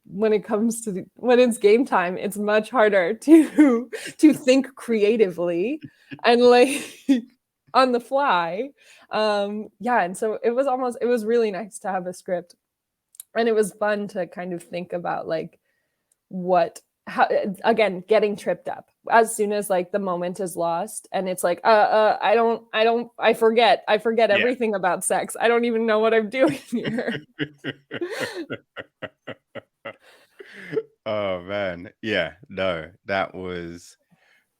when it comes to when it's game time, it's much harder to think creatively and like on the fly. Yeah, and so it was really nice to have a script, and it was fun to kind of think about like how again getting tripped up as soon as like the moment is lost and it's like I forget yeah. everything about sex. I don't even know what I'm doing here. Oh man. Yeah, no, that was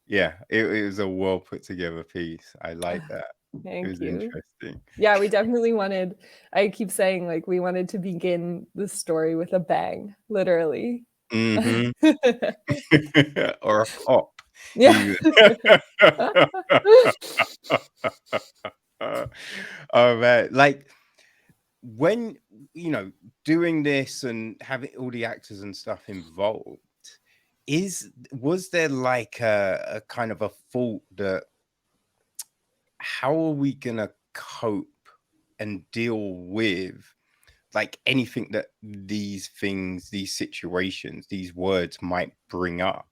it was a well put together piece. I like that. It Thank was you. interesting. Yeah, we definitely wanted, I keep saying like we wanted to begin the story with a bang, literally. Hmm. Or a pop Yeah. even. Oh man. Like when doing this and having all the actors and stuff involved, was there like a kind of a thought that how are we gonna cope and deal with like anything that these things, these situations, these words might bring up?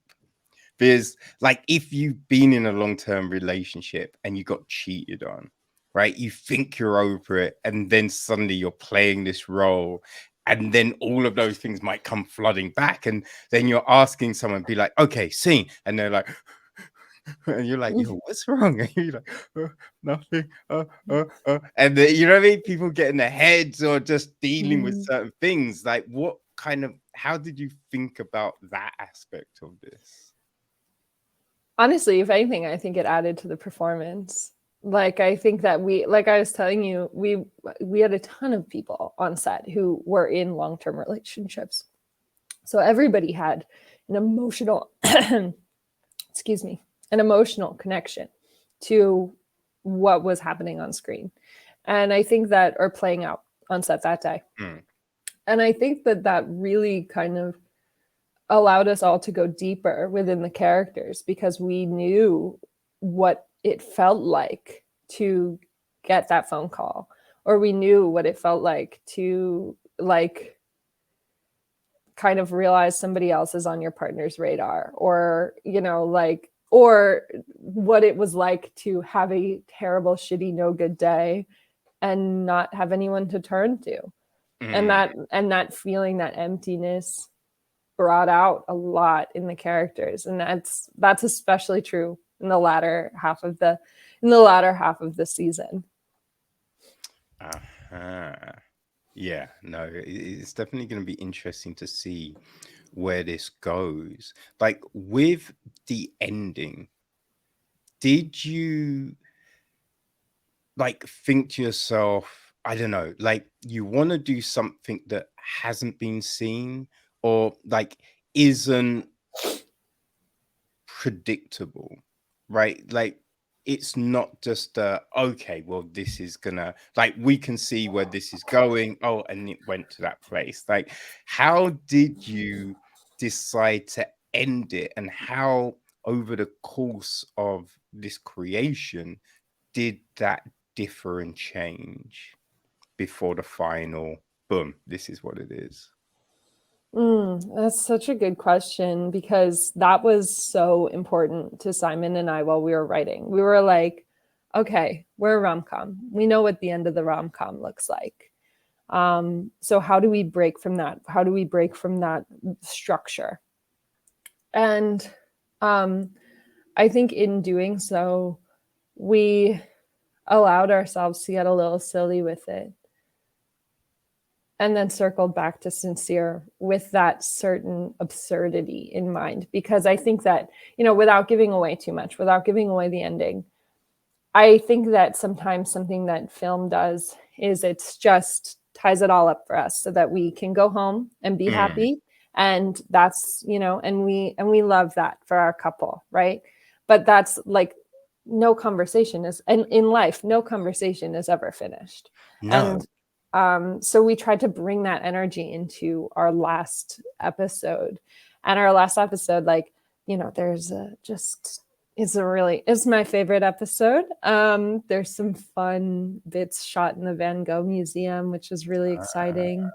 Because like if you've been in a long-term relationship and you got cheated on, right? You think you're over it, and then suddenly you're playing this role, and then all of those things might come flooding back, and then you're asking someone, be like, okay, sing, and they're like, and you're like, yo, what's wrong? And you're like, nothing. And then, you know what I mean? People get in their heads or just dealing with Mm. certain things. Like, what kind of, how did you think about that aspect of this? Honestly, if anything, I think it added to the performance. Like I think that like I was telling you, we had a ton of people on set who were in long-term relationships. So everybody had an emotional excuse me, an emotional connection to what was happening on screen. And I think that, or playing out on set that day. Mm. And I think that that really kind of allowed us all to go deeper within the characters because we knew what it felt like to get that phone call, or we knew what it felt like to like kind of realize somebody else is on your partner's radar, or you know, like, or what it was like to have a terrible, shitty, no good day and not have anyone to turn to. And Mm. that feeling, that emptiness, brought out a lot in the characters, and that's especially true in the latter half of the season. Uh-huh. Yeah, no, it's definitely going to be interesting to see where this goes. Like with the ending, did you like think to yourself, I don't know, like you want to do something that hasn't been seen or like isn't predictable, right? Like it's not just okay, well, this is gonna like we can see where this is going. Oh, and it went to that place. Like, how did you decide to end it, and how over the course of this creation did that differ and change before the final boom? This is what it is. That's such a good question because that was so important to Simon and I while we were writing. We were like, okay, we're a rom-com. We know what the end of the rom-com looks like. So how do we break from that? How do we break from that structure? And I think in doing so, we allowed ourselves to get a little silly with it, and then circled back to sincere with that certain absurdity in mind. Because I think that, you know, without giving away too much, without giving away the ending, I think that sometimes something that film does is it's just ties it all up for us so that we can go home and be Mm, happy. And that's, you know, and we love that for our couple, right? But that's like no conversation is, and in life, no conversation is ever finished. no. And so we tried to bring that energy into our last episode. And our last episode, like, you know, there's just it's my favorite episode. There's some fun bits shot in the Van Gogh Museum, which is really exciting.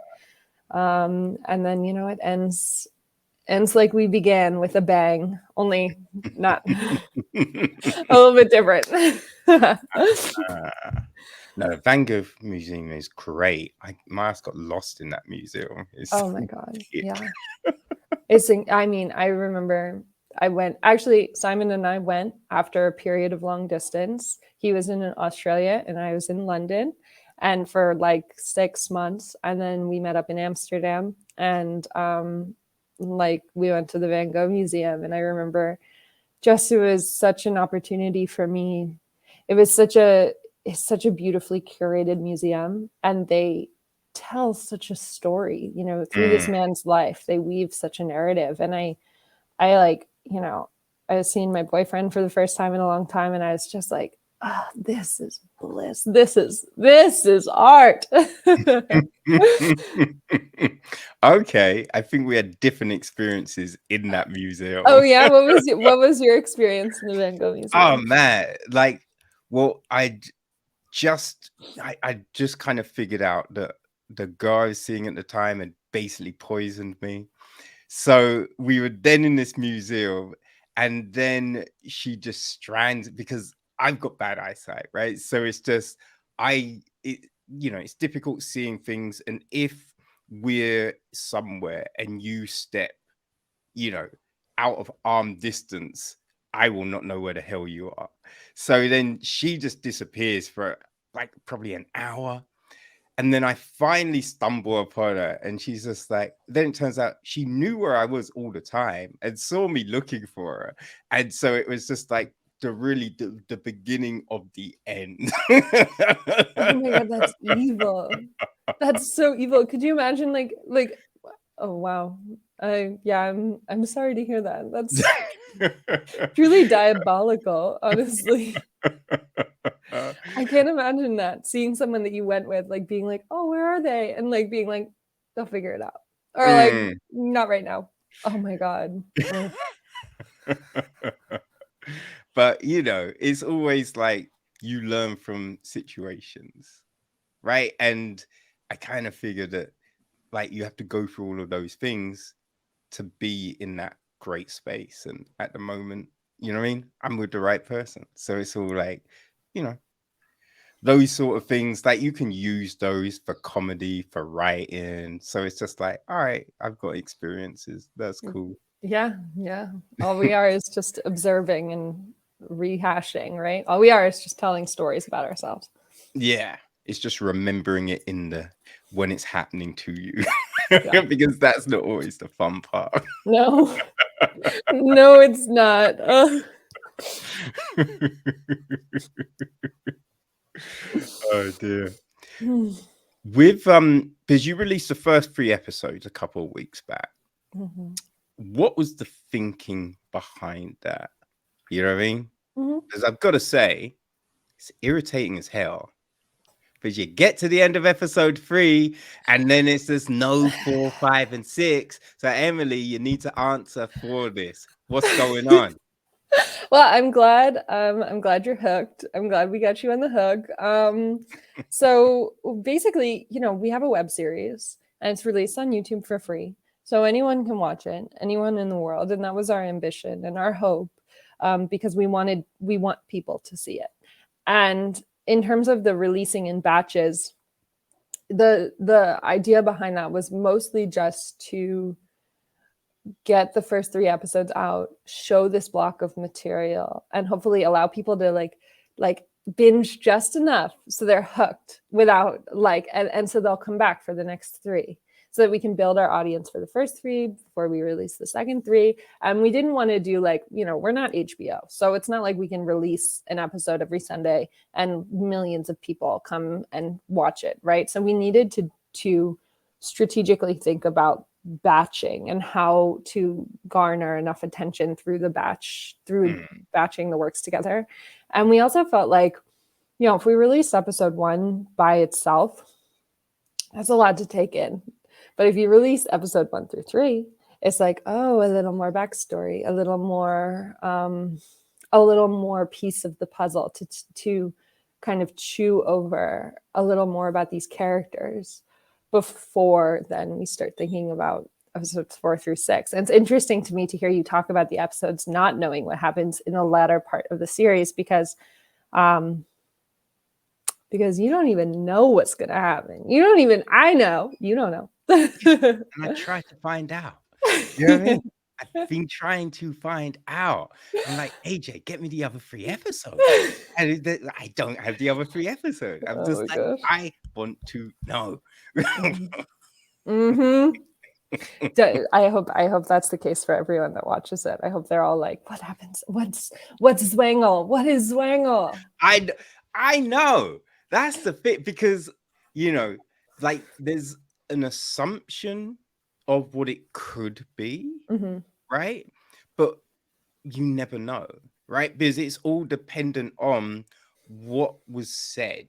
And then, you know, it ends like we began, with a bang, only not a little bit different. No, the Van Gogh Museum is great. My ass got lost in that museum. It's Oh my God. sick. Yeah. I mean, I remember Simon and I went after a period of long distance. He was in Australia and I was in London, and for like 6 months. And then we met up in Amsterdam, and like we went to the Van Gogh Museum. And I remember just, it was such an opportunity for me. It's such a beautifully curated museum, and they tell such a story, you know, through this Mm, man's life. They weave such a narrative. And I like, you know, I was seeing my boyfriend for the first time in a long time, and I was just like, oh, this is bliss. This is art. Okay, I think we had different experiences in that museum. Oh yeah, what was your experience in the Van Gogh Oh Museum? man, like, well, just I just kind of figured out that the guy I was seeing at the time had basically poisoned me. So we were then in this museum, and then she just strands because I've got bad eyesight, right? So it's just it's difficult seeing things, and if we're somewhere and you step, you know, out of arm distance, I will not know where the hell you are. So then she just disappears for like probably an hour. And then I finally stumble upon her, and she's just like, then it turns out she knew where I was all the time and saw me looking for her. And so it was just like the beginning of the end. Oh my god, that's evil. That's so evil. Could you imagine like oh wow. I'm sorry to hear that. That's truly diabolical, honestly. I can't imagine that. Seeing someone that you went with, like being like, oh, where are they? And like being like, they'll figure it out. Or like, Mm. not right now. Oh my God. Ugh. But it's always like you learn from situations, right? And I kind of figured that like you have to go through all of those things to be in that great space. And at the moment, you know what I mean? I'm with the right person. So it's all like, you know, those sort of things, like you can use those for comedy, for writing. So it's just like, all right, I've got experiences. That's cool. Yeah, yeah. All we are is just observing and rehashing, right? All we are is just telling stories about ourselves. Yeah. It's just remembering it when it's happening to you. Yeah. Because that's not always the fun part. No, no, it's not. Oh dear. With because you released the first 3 episodes a couple of weeks back. Mhm. What was the thinking behind that? You know what I mean? Mhm. Because I've got to say, it's irritating as hell. Because you get to the end of episode 3, and then it's just no 4, 5, and 6. So Emily, you need to answer for this. What's going on? Well, I'm glad you're hooked. I'm glad we got you on the hook. So basically, we have a web series and it's released on YouTube for free. So anyone can watch it, anyone in the world. And that was our ambition and our hope, because we want people to see it. And in terms of the releasing in batches, the idea behind that was mostly just to get the first 3 episodes out, show this block of material, and hopefully allow people to like binge just enough so they're hooked without and so they'll come back for the next 3, so that we can build our audience for the first 3 before we release the second 3. And we didn't want to do we're not HBO, so it's not like we can release an episode every Sunday and millions of people come and watch it, right? So we needed to strategically think about batching and how to garner enough attention through batching the works together. And we also felt like, if we released episode 1 by itself, that's a lot to take in. But if you release episode 1 through 3, it's like, oh, a little more backstory, a little more piece of the puzzle to kind of chew over a little more about these characters before then we start thinking about episodes 4 through 6. And it's interesting to me to hear you talk about the episodes not knowing what happens in the latter part of the series, because you don't even know what's going to happen. I know, you don't know. And I try to find out. You know what I mean? I've been trying to find out. I'm like, AJ, get me the other 3 episodes. And I don't have the other 3 episodes. I'm Oh just my like, gosh. I want to know. Mm-hmm. I hope that's the case for everyone that watches it. I hope they're all like, what happens? What's Zwangle? What is Zwangle? I know. That's the fit, because like there's an assumption of what it could be, Mm-hmm. right? But you never know, right? Because it's all dependent on what was said,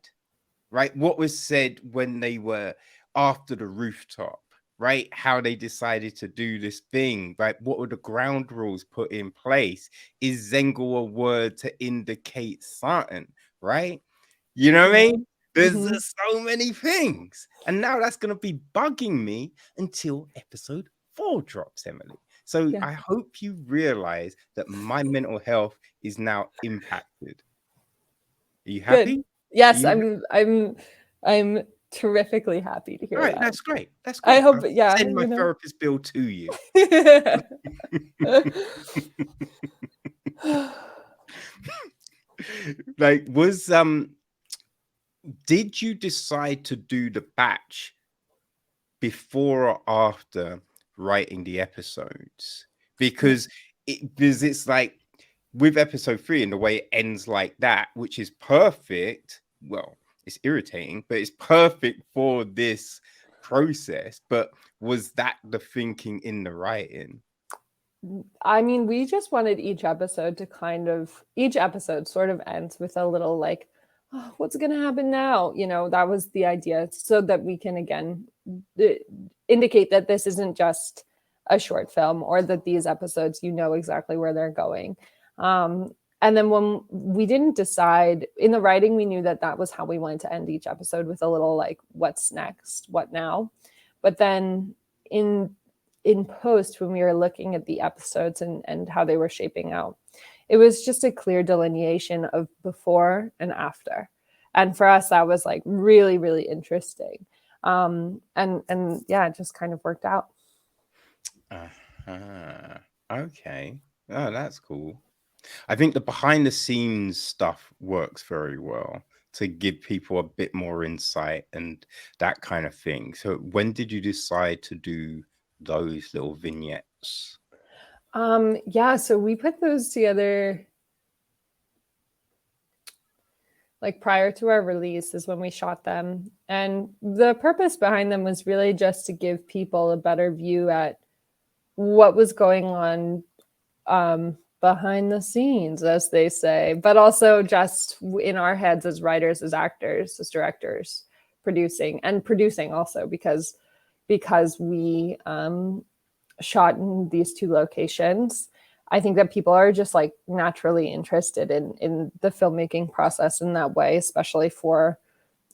right? What was said when they were after the rooftop, right? How they decided to do this thing, right? What were the ground rules put in place? Is Zengel a word to indicate something, right? You know what I Yeah. mean? There's Hmm. just so many things. And now that's going to be bugging me until episode 4 drops, Emily. So Yeah. I hope you realize that my mental health is now impacted. Are you Good. happy? Are Yes, you I'm terrifically happy to All hear right, that. that's great. That's I great. hope, I'll yeah, send my therapist bill to you. Like, did you decide to do the batch before or after writing the episodes? Because it's like with episode 3 and the way it ends like that, which is perfect. Well, it's irritating, but it's perfect for this process. But was that the thinking in the writing? I mean, we just wanted each episode sort of ends with a little like, oh, what's going to happen now? That was the idea, so that we can again d- indicate that this isn't just a short film, or that these episodes, exactly where they're going. And then when we didn't decide in the writing, we knew that that was how we wanted to end each episode, with a little like, what's next? What now? But then in in post, when we were looking at the episodes and how they were shaping out, it was just a clear delineation of before and after. And for us, that was like really, really interesting. And yeah, it just kind of worked out. Uh-huh. Okay. Oh, that's cool. I think the behind the scenes stuff works very well to give people a bit more insight and that kind of thing. So when did you decide to do those little vignettes? Yeah, so we put those together like prior to our release is when we shot them. And the purpose behind them was really just to give people a better view at what was going on behind the scenes, as they say, but also just in our heads as writers, as actors, as directors, producing also, because we shot in these two locations. I think that people are just like naturally interested in the filmmaking process in that way, especially for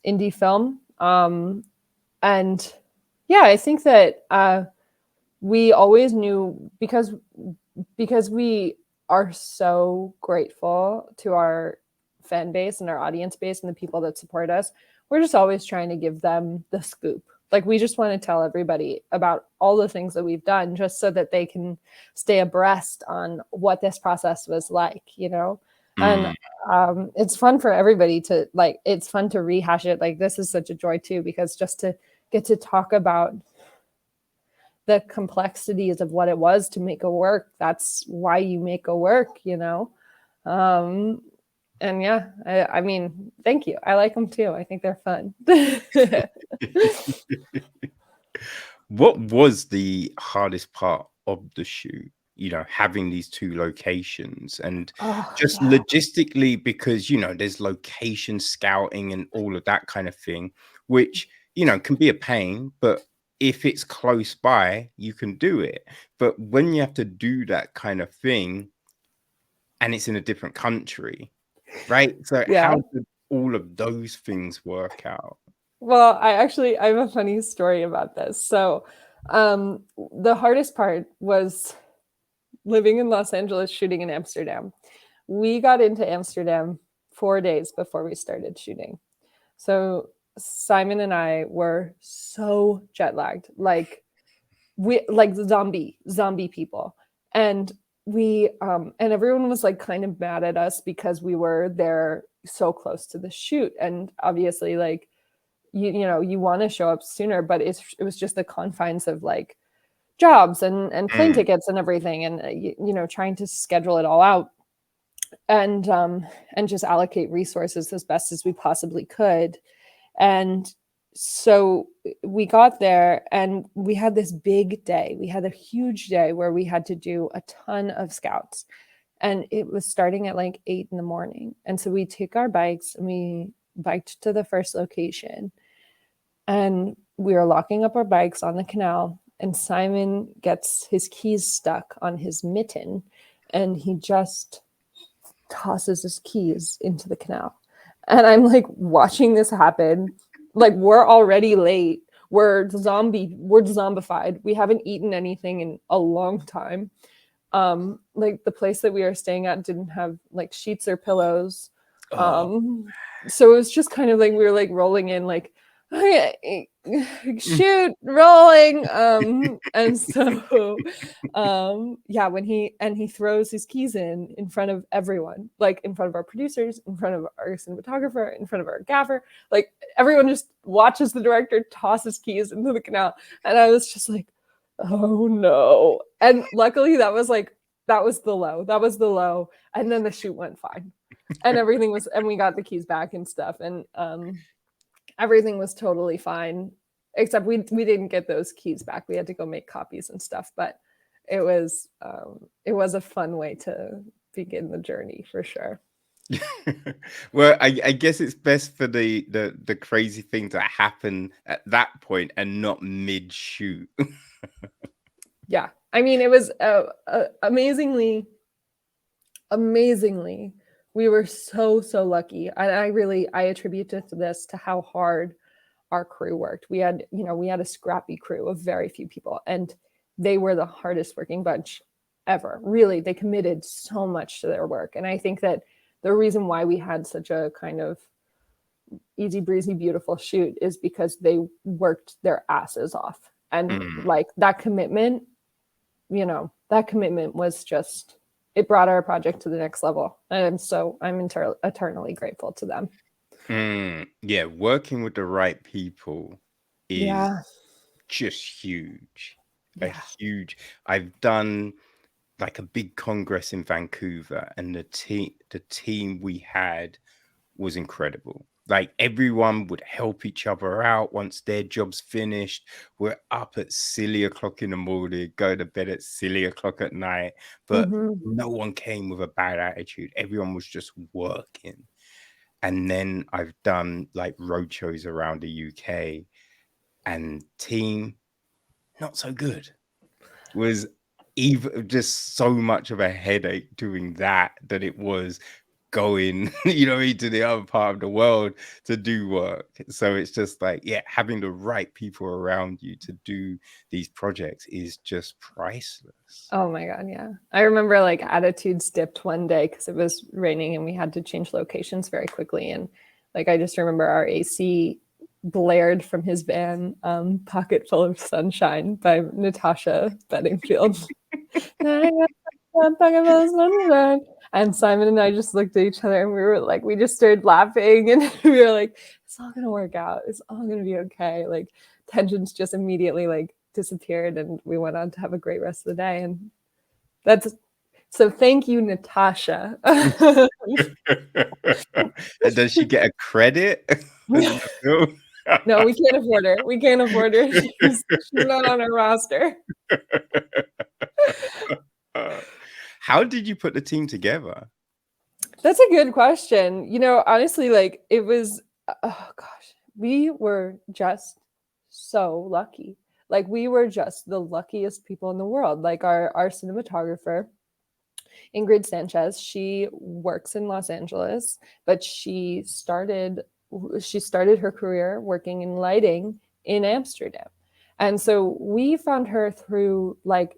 indie film. And yeah, I think that we always knew, because we are so grateful to our fan base and our audience base and the people that support us. We're just always trying to give them the scoop. Like, we just want to tell everybody about all the things that we've done, just so that they can stay abreast on what this process was like. And Mm. it's fun for everybody to like, it's fun to rehash it. Like, this is such a joy too, because just to get to talk about the complexities of what it was to make a work. That's why you make a work. Um, and yeah, I mean, thank you. I like them too. I think they're fun. What was the hardest part of the shoot? Having these two locations and Oh just yeah, logistically, because, there's location scouting and all of that kind of thing, which, can be a pain, but if it's close by, you can do it. But when you have to do that kind of thing and it's in a different country, right? So yeah. how did all of those things work out? Well, I have a funny story about this. So, the hardest part was living in Los Angeles, shooting in Amsterdam. We got into Amsterdam 4 days before we started shooting. So Simon and I were so jet lagged, like zombie people. And and everyone was like kind of mad at us because we were there so close to the shoot. And obviously, like, you want to show up sooner, but it was just the confines of like jobs and plane Mm, tickets and everything, and trying to schedule it all out, and just allocate resources as best as we possibly could. And so we got there, and we had this big day. We had a huge day where we had to do a ton of scouts. and it was starting at like 8 in the morning. And so we took our bikes and we biked to the first location, and we were locking up our bikes on the canal, and Simon gets his keys stuck on his mitten, and he just tosses his keys into the canal. And I'm like watching this happen. Like, we're already late. We're zombified. We haven't eaten anything in a long time. Like, the place that we were staying at didn't have like sheets or pillows. So it was just kind of like we were like rolling in like, okay, shoot, rolling. And so yeah, when he throws his keys in front of everyone, like in front of our producers, in front of our cinematographer, in front of our gaffer, like everyone just watches the director toss his keys into the canal. And I was just like, oh no. And luckily that was the low. And then the shoot went fine. And we got the keys back and stuff. And everything was totally fine, except we didn't get those keys back. We had to go make copies and stuff, but it was a fun way to begin the journey for sure. Well, I guess it's best for the crazy thing to happen at that point and not mid shoot. Yeah, I mean, it was amazingly, we were so lucky. And I attribute this to how hard our crew worked. We had a scrappy crew of very few people, and they were the hardest working bunch ever. Really, they committed so much to their work. And I think that the reason why we had such a kind of easy breezy, beautiful shoot is because they worked their asses off. And like that commitment was just, it brought our project to the next level. And I'm eternally grateful to them. Yeah, working with the right people is just huge. I've done like a big congress in Vancouver, and the team we had was incredible. Like, everyone would help each other out once their job's finished. We're up at silly o'clock in the morning, go to bed at silly o'clock at night, but no one came with a bad attitude. Everyone was just working. And then I've done like road shows around the UK, and team not so good. Was even just so much of a headache doing that it was going, to the other part of the world to do work. So it's just like, yeah, having the right people around you to do these projects is just priceless. Oh my God, yeah. I remember like attitudes dipped one day because it was raining and we had to change locations very quickly. And like, I just remember our AC blared from his van, Pocket Full of Sunshine by Natasha Bedingfield. Pocket Full of Sunshine. And Simon and I just looked at each other and we just started laughing, and we were like, it's all going to work out. It's all going to be okay. Like, tensions just immediately like disappeared, and we went on to have a great rest of the day. And so thank you, Natasha. Does she get a credit? No, we can't afford her. She's not on our roster. How did you put the team together? That's a good question. Honestly, like, it was, oh gosh, we were just so lucky. Like, we were just the luckiest people in the world. Like, our cinematographer, Ingrid Sanchez, she works in Los Angeles, but she started her career working in lighting in Amsterdam. And so we found her through like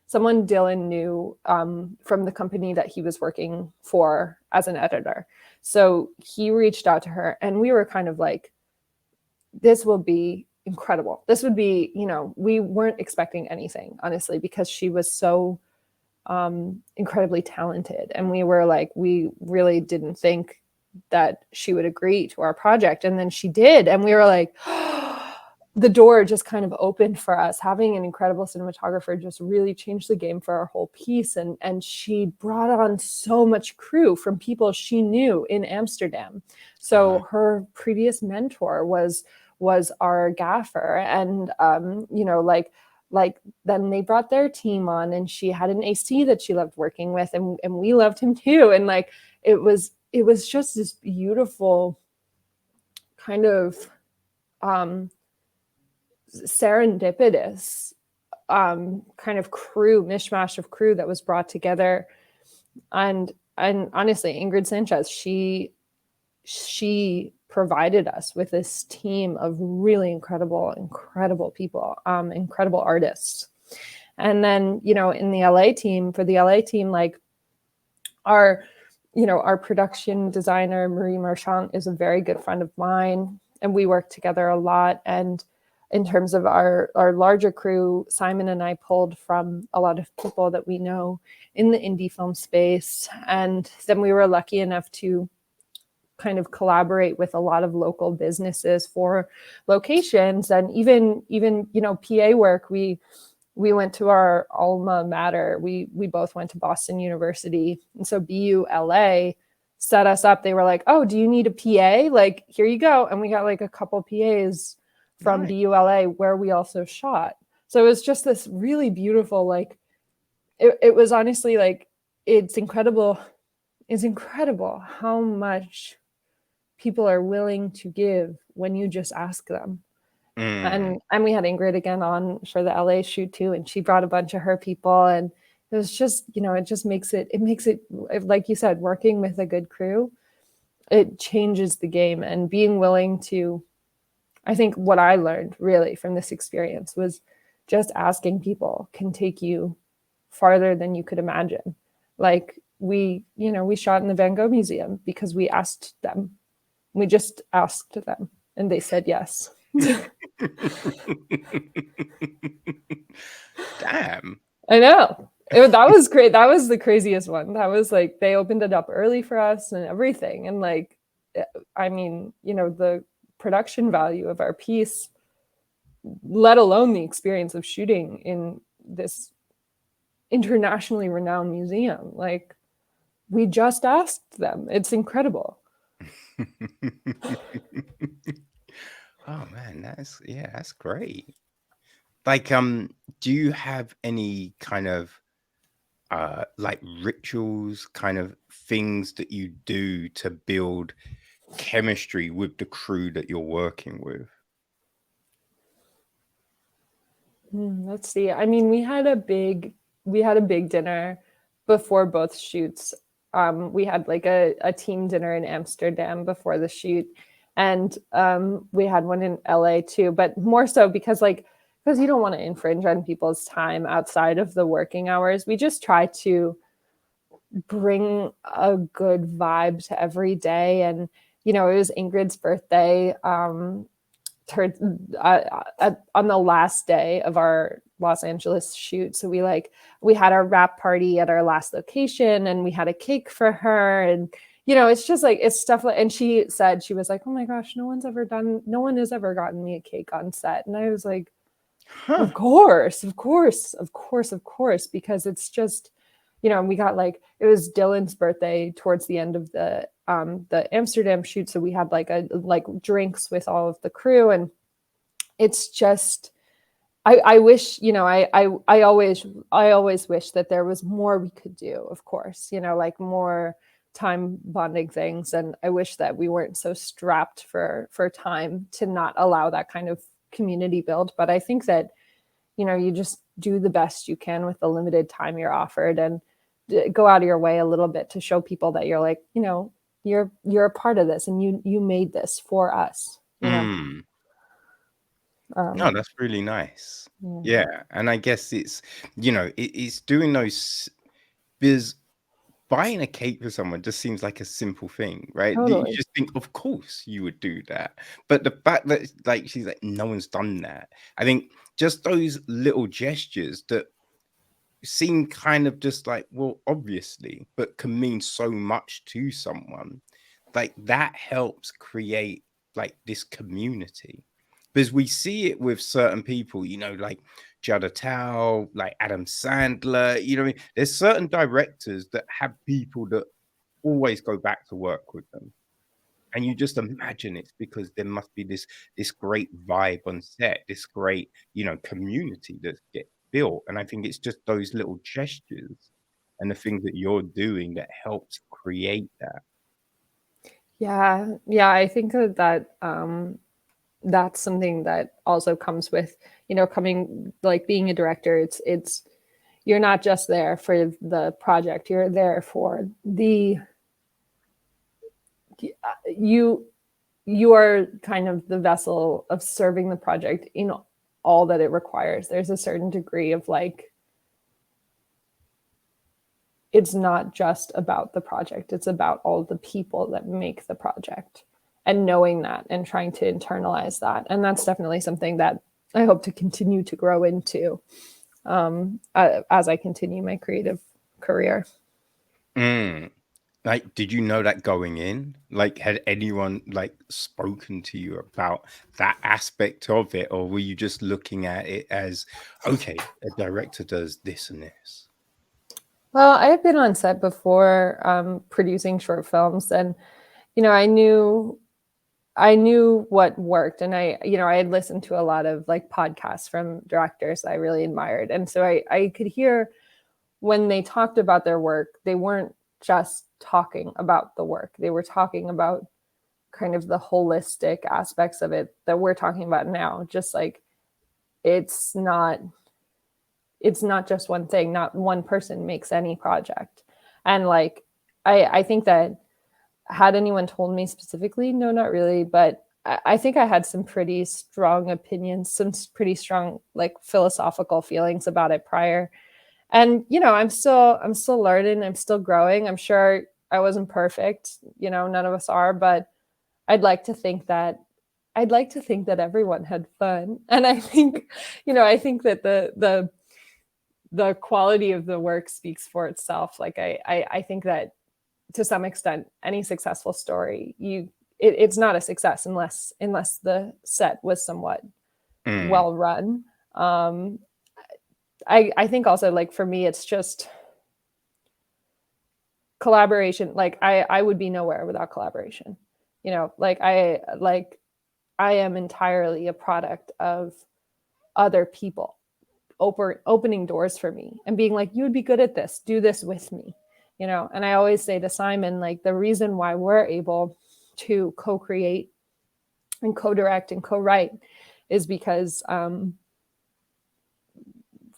someone Dylan knew from the company that he was working for as an editor. So he reached out to her, and we were kind of like, this will be incredible. This would be, we weren't expecting anything, honestly, because she was so incredibly talented. And we were like, we really didn't think that she would agree to our project. And then she did. And we were like, the door just kind of opened for us. Having an incredible cinematographer just really changed the game for our whole piece. And she brought on so much crew from people she knew in Amsterdam. So her previous mentor was our gaffer. And, like then they brought their team on, and she had an AC that she loved working with, and we loved him too. And like it was just this beautiful kind of serendipitous kind of crew, mishmash of crew that was brought together. And honestly, Ingrid Sanchez, she provided us with this team of really incredible people, incredible artists. And then, you know, in the LA team, like our production designer, Marie Marchand, is a very good friend of mine, and we work together a lot. And in terms of our larger crew, Simon and I pulled from a lot of people that we know in the indie film space. And then we were lucky enough to kind of collaborate with a lot of local businesses for locations, and even you know, PA work. We went to our alma mater. We both went to Boston University, and so BU LA set us up. They were like, "Oh, do you need a PA? Like, here you go." And we got like a couple PAs from Nice. BU LA, where we also shot. So it was just this really beautiful, like, it was honestly like, it's incredible how much people are willing to give when you just ask them. And we had Ingrid again on for the LA shoot too, and she brought a bunch of her people, and it was just, you know, it just makes it like you said, working with a good crew, it changes the game. And being willing to, I think what I learned really from this experience was just asking people can take you farther than you could imagine. Like we shot in the Van Gogh Museum because we asked them. We just asked them, and they said yes. Damn. I know. That was great. That was the craziest one. That was like, they opened it up early for us and everything. And like, I mean, you know, the production value of our piece, let alone the experience of shooting in this internationally renowned museum, like, we just asked them. It's incredible. Oh man, that's great. Like, do you have any kind of like rituals, kind of things that you do to build chemistry with the crew that you're working with? Let's see. I mean, we had a big dinner before both shoots. We had like a team dinner in Amsterdam before the shoot, and we had one in LA too. But more so because you don't want to infringe on people's time outside of the working hours. We just try to bring a good vibe to every day. And you know, it was Ingrid's birthday. On the last day of our Los Angeles shoot. So we had our wrap party at our last location, and we had a cake for her. And, you know, it's just like, it's stuff like, and she said, she was like, "Oh my gosh, no one has ever gotten me a cake on set." And I was like, Huh. of course, because it's just, you know, we got like, it was Dylan's birthday towards the end of the Amsterdam shoot. So we had like drinks with all of the crew. And it's just, I wish, you know, I always wish that there was more we could do, of course, you know, like more time bonding things. And I wish that we weren't so strapped for time to not allow that kind of community build. But I think that, you know, you just do the best you can with the limited time you're offered, and go out of your way a little bit to show people that you're like, you know, you're a part of this, and you made this for us, you know. No, that's really nice. Yeah, and I guess it's, you know, it's doing those, because buying a cake for someone just seems like a simple thing, right? You Totally. just think, of course you would do that. But the fact that, like, she's like, no one's done that. I think just those little gestures that seem kind of just like, well, obviously, but can mean so much to someone. Like, that helps create like this community. Because we see it with certain people, you know, like Judd Apatow, like Adam Sandler, you know what I mean? There's certain directors that have people that always go back to work with them. And you just imagine it's because there must be this great vibe on set, this great, community that get built. And I think it's just those little gestures and the things that you're doing that helps create that. Yeah, I think that that's something that also comes with, coming, like, being a director. It's you're not just there for the project, you're there for you you are kind of the vessel of serving the project in all that it requires. There's a certain degree of, like, it's not just about the project, it's about all the people that make the project, and knowing that and trying to internalize that. And that's definitely something that I hope to continue to grow into, as I continue my creative career. Mm. Like, did you know that going in? Like, had anyone like spoken to you about that aspect of it, or were you just looking at it as, okay, a director does this and this? Well, I have been on set before, producing short films, and I knew what worked, and I had listened to a lot of, like, podcasts from directors I really admired, and so I could hear when they talked about their work, they weren't just talking about the work; they were talking about kind of the holistic aspects of it that we're talking about now. Just like, it's not it's not just one thing. Not one person makes any project, and, like, I think that, had anyone told me specifically, no, not really, but I think I had some pretty strong opinions, some pretty strong, like, philosophical feelings about it prior. And I'm still learning, I'm still growing. I'm sure I wasn't perfect, none of us are, but I'd like to think that I'd like to think that everyone had fun. And I think that the quality of the work speaks for itself. Like, I think that, to some extent, any successful story, it's not a success unless the set was somewhat Mm. well run. Um, I think also, like, for me, it's just collaboration. Like, I would be nowhere without collaboration. Like, I am entirely a product of other people opening doors for me and being like, you would be good at this, do this with me. And I always say to Simon, like, the reason why we're able to co-create and co-direct and co-write is because,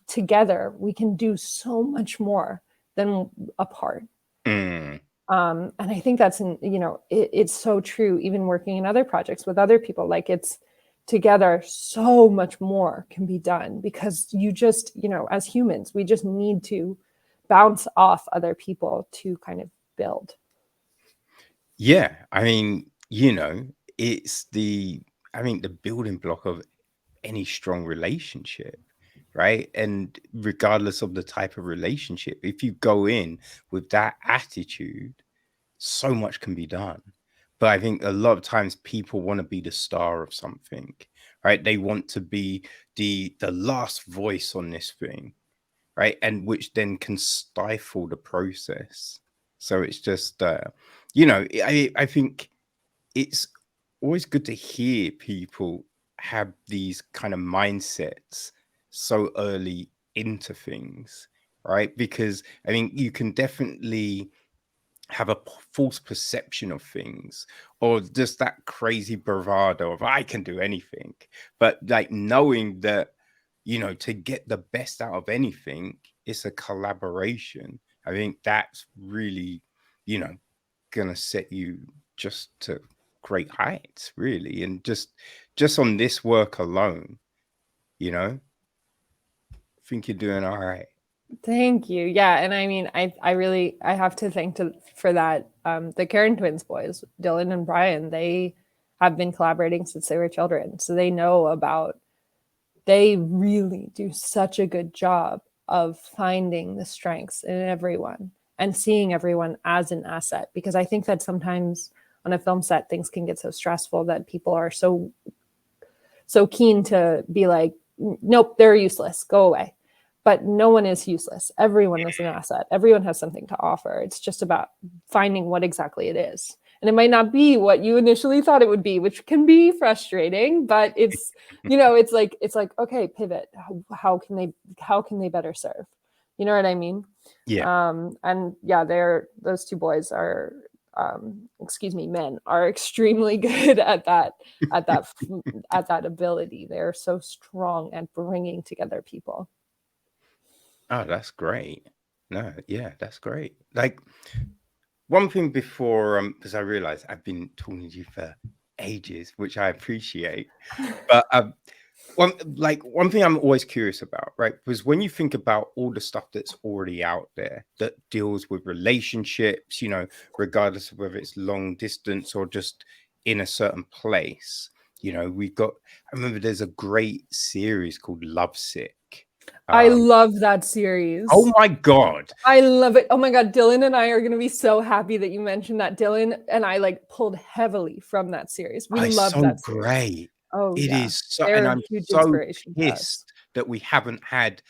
together we can do so much more than apart. Mm. And I think it's so true, even working in other projects with other people. Like, it's together, so much more can be done, because as humans, we just need to bounce off other people to kind of build. Yeah, I mean, it's the building block of any strong relationship, right? And regardless of the type of relationship, if you go in with that attitude, so much can be done. But I think a lot of times people want to be the star of something, right? They want to be the last voice on this thing, right? And which then can stifle the process. So it's just I think it's always good to hear people have these kind of mindsets so early into things, right? Because I think you can definitely have a false perception of things, or just that crazy bravado of I can do anything. But like knowing that, to get the best out of anything, it's a collaboration. I think that's really, you know, gonna set you just to great heights, really. And just on this work alone, I think you're doing all right. Thank you. Yeah, and I mean, I have to thank for that, the Karen twins boys, Dylan and Brian. They have been collaborating since they were children, so they really do such a good job of finding the strengths in everyone and seeing everyone as an asset. Because I think that sometimes on a film set, things can get so stressful that people are so keen to be like, nope, they're useless, go away. But no one is useless. Everyone is an asset. Everyone has something to offer. It's just about finding what exactly it is. and it might not be what you initially thought it would be, which can be frustrating, but it's, it's like, okay, pivot. How can they better serve? You know what I mean? Yeah. And yeah, those two boys are, men are extremely good at at that, that ability. They're so strong at bringing together people. Oh, that's great. No, yeah, that's great. Like, one thing before, because I realize I've been talking to you for ages, which I appreciate, but one thing I'm always curious about, right? Because when you think about all the stuff that's already out there that deals with relationships, regardless of whether it's long distance or just in a certain place, we've got. I remember there's a great series called Lovesick. I Um, love that series. oh my God. I love it. Oh my God. Dylan and I are going to be so happy that you mentioned that. Dylan and I like pulled heavily from that series. We It's love so that series. great. Oh It yeah. is so, and They're a I'm huge so inspiration to us. pissed that we haven't had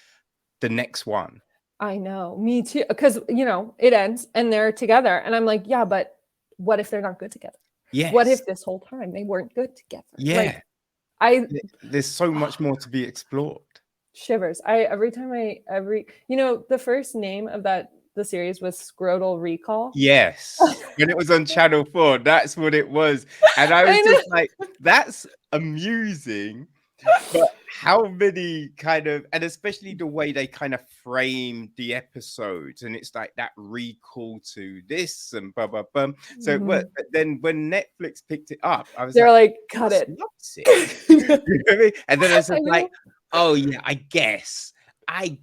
the next one. I know. Me too. Because, it ends and they're together. And I'm like, yeah, but what if they're not good together? What Yes. if this whole time they weren't good together? Yeah. I There's so much more to be explored. shivers. The first name of the series was Scrotal Recall. Yes. When it was on Channel 4, that's what it was. And I was I just know. like, that's amusing. But how many and especially the way they kind of frame the episodes, and it's like that recall to this and blah blah blah. So but then when Netflix picked it up, I was They're like, like, cut "What's it. Lovesick?" You know what I mean? And then it's I just like, know. oh yeah, I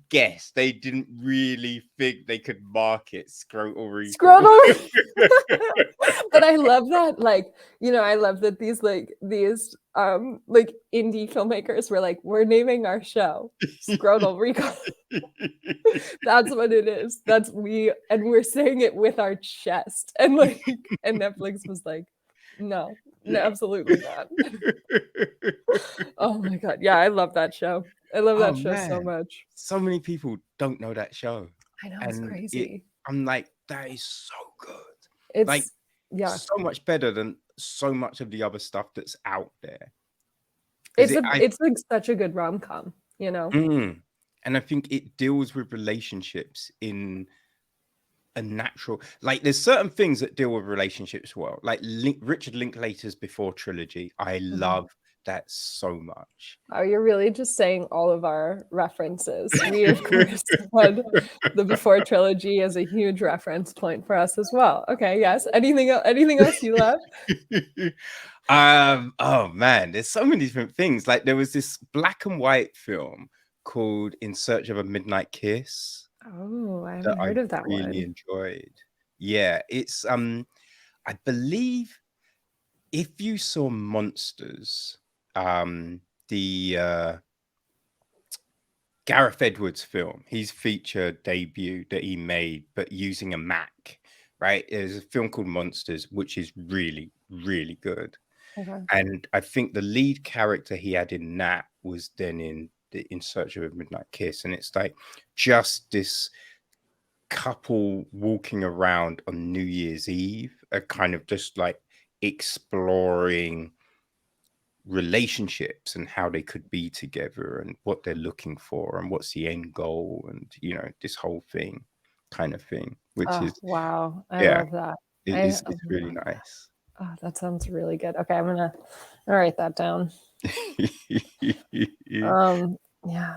guess they didn't really think they could market scrotal recall. Scrotal. But I love that, I love that these indie filmmakers were like, we're naming our show Scrotal Recall. That's what it is. And we're saying it with our chest. And and Netflix was like, no, Yeah. absolutely not. Oh my God. Yeah, I love that show. I love Oh that show so man, much. so many people don't know that show, I know, it's and crazy. I'm like, that is so good, like It's yeah. so much better than so much of the other stuff that's out there. Because It's like such a good rom-com, and I think it deals with relationships in a natural, like there's certain things that deal with relationships well, like Richard Linklater's Before trilogy. I Mhm. love that so much. Oh, you're really just saying all of our references. We, of course, had the Before trilogy as a huge reference point for us as well. Okay, yes. Anything else you love? Oh man, there's so many different things. Like there was this black and white film called In Search of a Midnight Kiss Oh, I that haven't I heard of that really one. enjoyed. Yeah, it's I believe if you saw Monsters, the Gareth Edwards film, his feature debut that he made, but using a Mac, right? There's a film called Monsters, which is really, really good. Okay. And I think the lead character he had in that was then in In Search of a Midnight Kiss. And it's like just this couple walking around on New Year's Eve, are kind of just like exploring relationships and how they could be together and what they're looking for and what's the end goal and this whole thing kind of thing, which Oh, is wow. I yeah, love that. it's really Love that. nice. Oh, that sounds really good. Okay, I'll write that down. Yeah.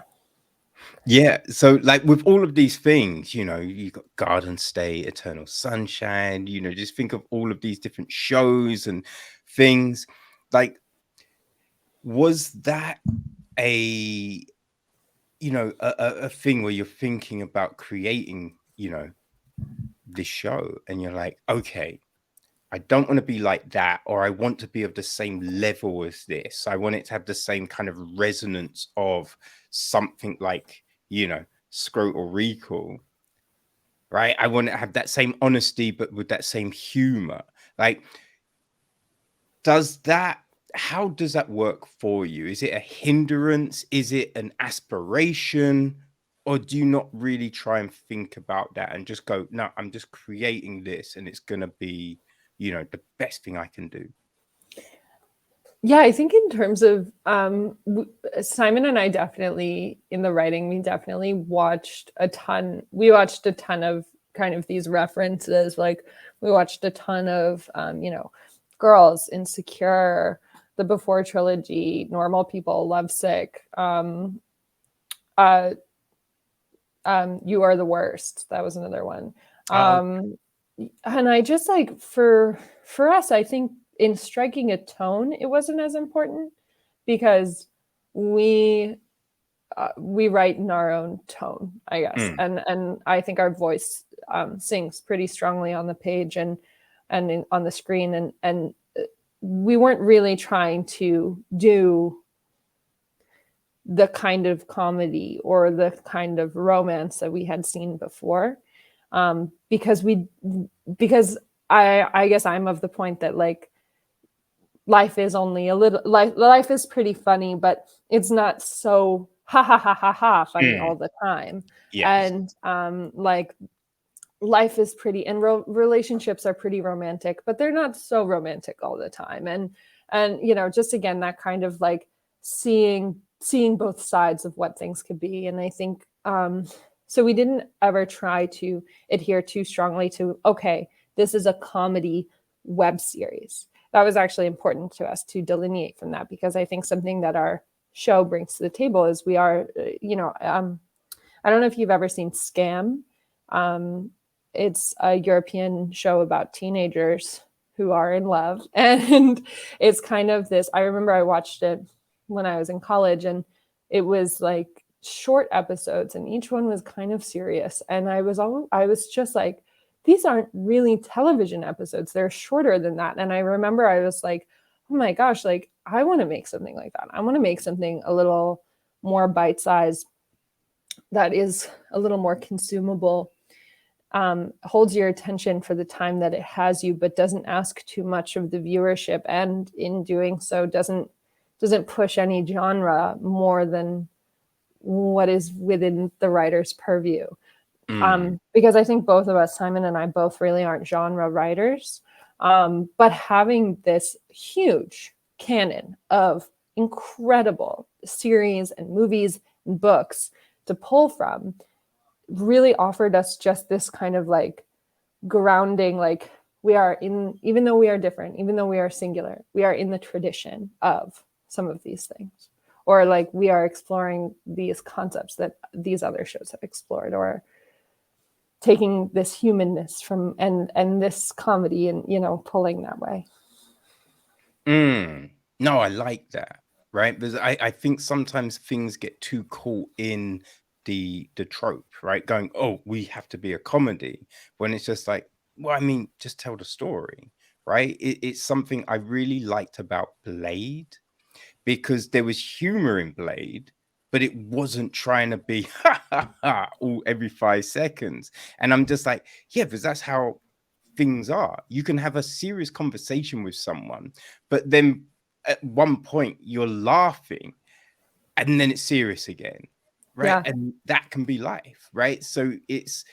Yeah, so like with all of these things, you got Garden State, Eternal Sunshine, just think of all of these different shows and things. Like, was that a a thing where you're thinking about creating, this show and you're like, okay, I don't want to be like that, or I want to be of the same level as this. I want it to have the same kind of resonance of something like, Scrotal Recall, right? I want to have that same honesty, but with that same humor. Like, how does that work for you? Is it a hindrance? Is it an aspiration? Or do you not really try and think about that and just go, no, I'm just creating this and it's going to be the best thing I can do. Yeah, I think in terms of Simon and I definitely, in the writing, we definitely watched a ton. We watched a ton of kind of these references. Like we watched a ton of, Girls, Insecure, the Before trilogy, Normal People, Lovesick, uh, You Are the Worst. That was another one. Oh, And I just like for us, I think in striking a tone, it wasn't as important because we we write in our own tone, I guess, mm, and I think our voice sings pretty strongly on the page and on the screen, and we weren't really trying to do the kind of comedy or the kind of romance that we had seen before, because I guess I'm of the point that like life is only a little life is pretty funny, but it's not so ha ha ha ha ha funny mm, all the time. yes. And like life is pretty and relationships are pretty romantic, but they're not so romantic all the time. And just again that kind of like seeing both sides of what things could be. And I think so we didn't ever try to adhere too strongly to, okay, this is a comedy web series. That was actually important to us to delineate from that, because I think something that our show brings to the table is we are, I don't know if you've ever seen Scam. Um, it's a European show about teenagers who are in love. And it's kind of this. I remember I watched it when I was in college, and it was like short episodes, and each one was kind of serious. And I was just like, these aren't really television episodes. They're shorter than that. And I remember I was like, oh my gosh, like I want to make something like that. I want to make something a little more bite-sized, that is a little more consumable, holds your attention for the time that it has you, but doesn't ask too much of the viewership, and in doing so doesn't push any genre more than what is within the writer's purview. Mm, Because I think both of us, Simon and I, both really aren't genre writers, but having this huge canon of incredible series and movies and books to pull from really offered us just this kind of like grounding, like we are in, even though we are different, even though we are singular, we are in the tradition of some of these things, or like we are exploring these concepts that these other shows have explored, or taking this humanness from and this comedy and pulling that way. mm. No, I like that, right? Because I think sometimes things get too caught in the trope, right? Going, oh, we have to be a comedy, when it's just like, well, I mean, just tell the story, right? It's something I really liked about Blade, because there was humor in Blade, but it wasn't trying to be ha ha ha all every 5 seconds. And I'm just like, yeah, because that's how things are. You can have a serious conversation with someone, but then at one point you're laughing and then it's serious again, right? Yeah, And that can be life, right? So it's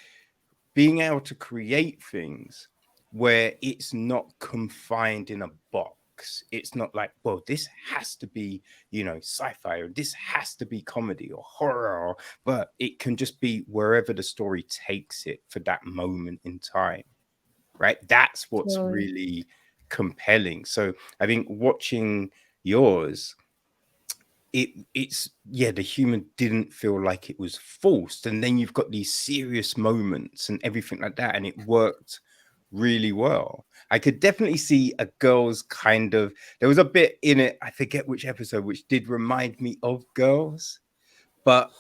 being able to create things where it's not confined in a box. It's not like, well, this has to be, sci-fi, or this has to be comedy or horror, but it can just be wherever the story takes it for that moment in time, right? That's what's totally. really compelling. So I think watching yours, it's yeah, the humor didn't feel like it was forced, and then you've got these serious moments and everything like that, and it worked really well. I could definitely see a Girls kind of, there was a bit in it, I forget which episode, which did remind me of Girls, but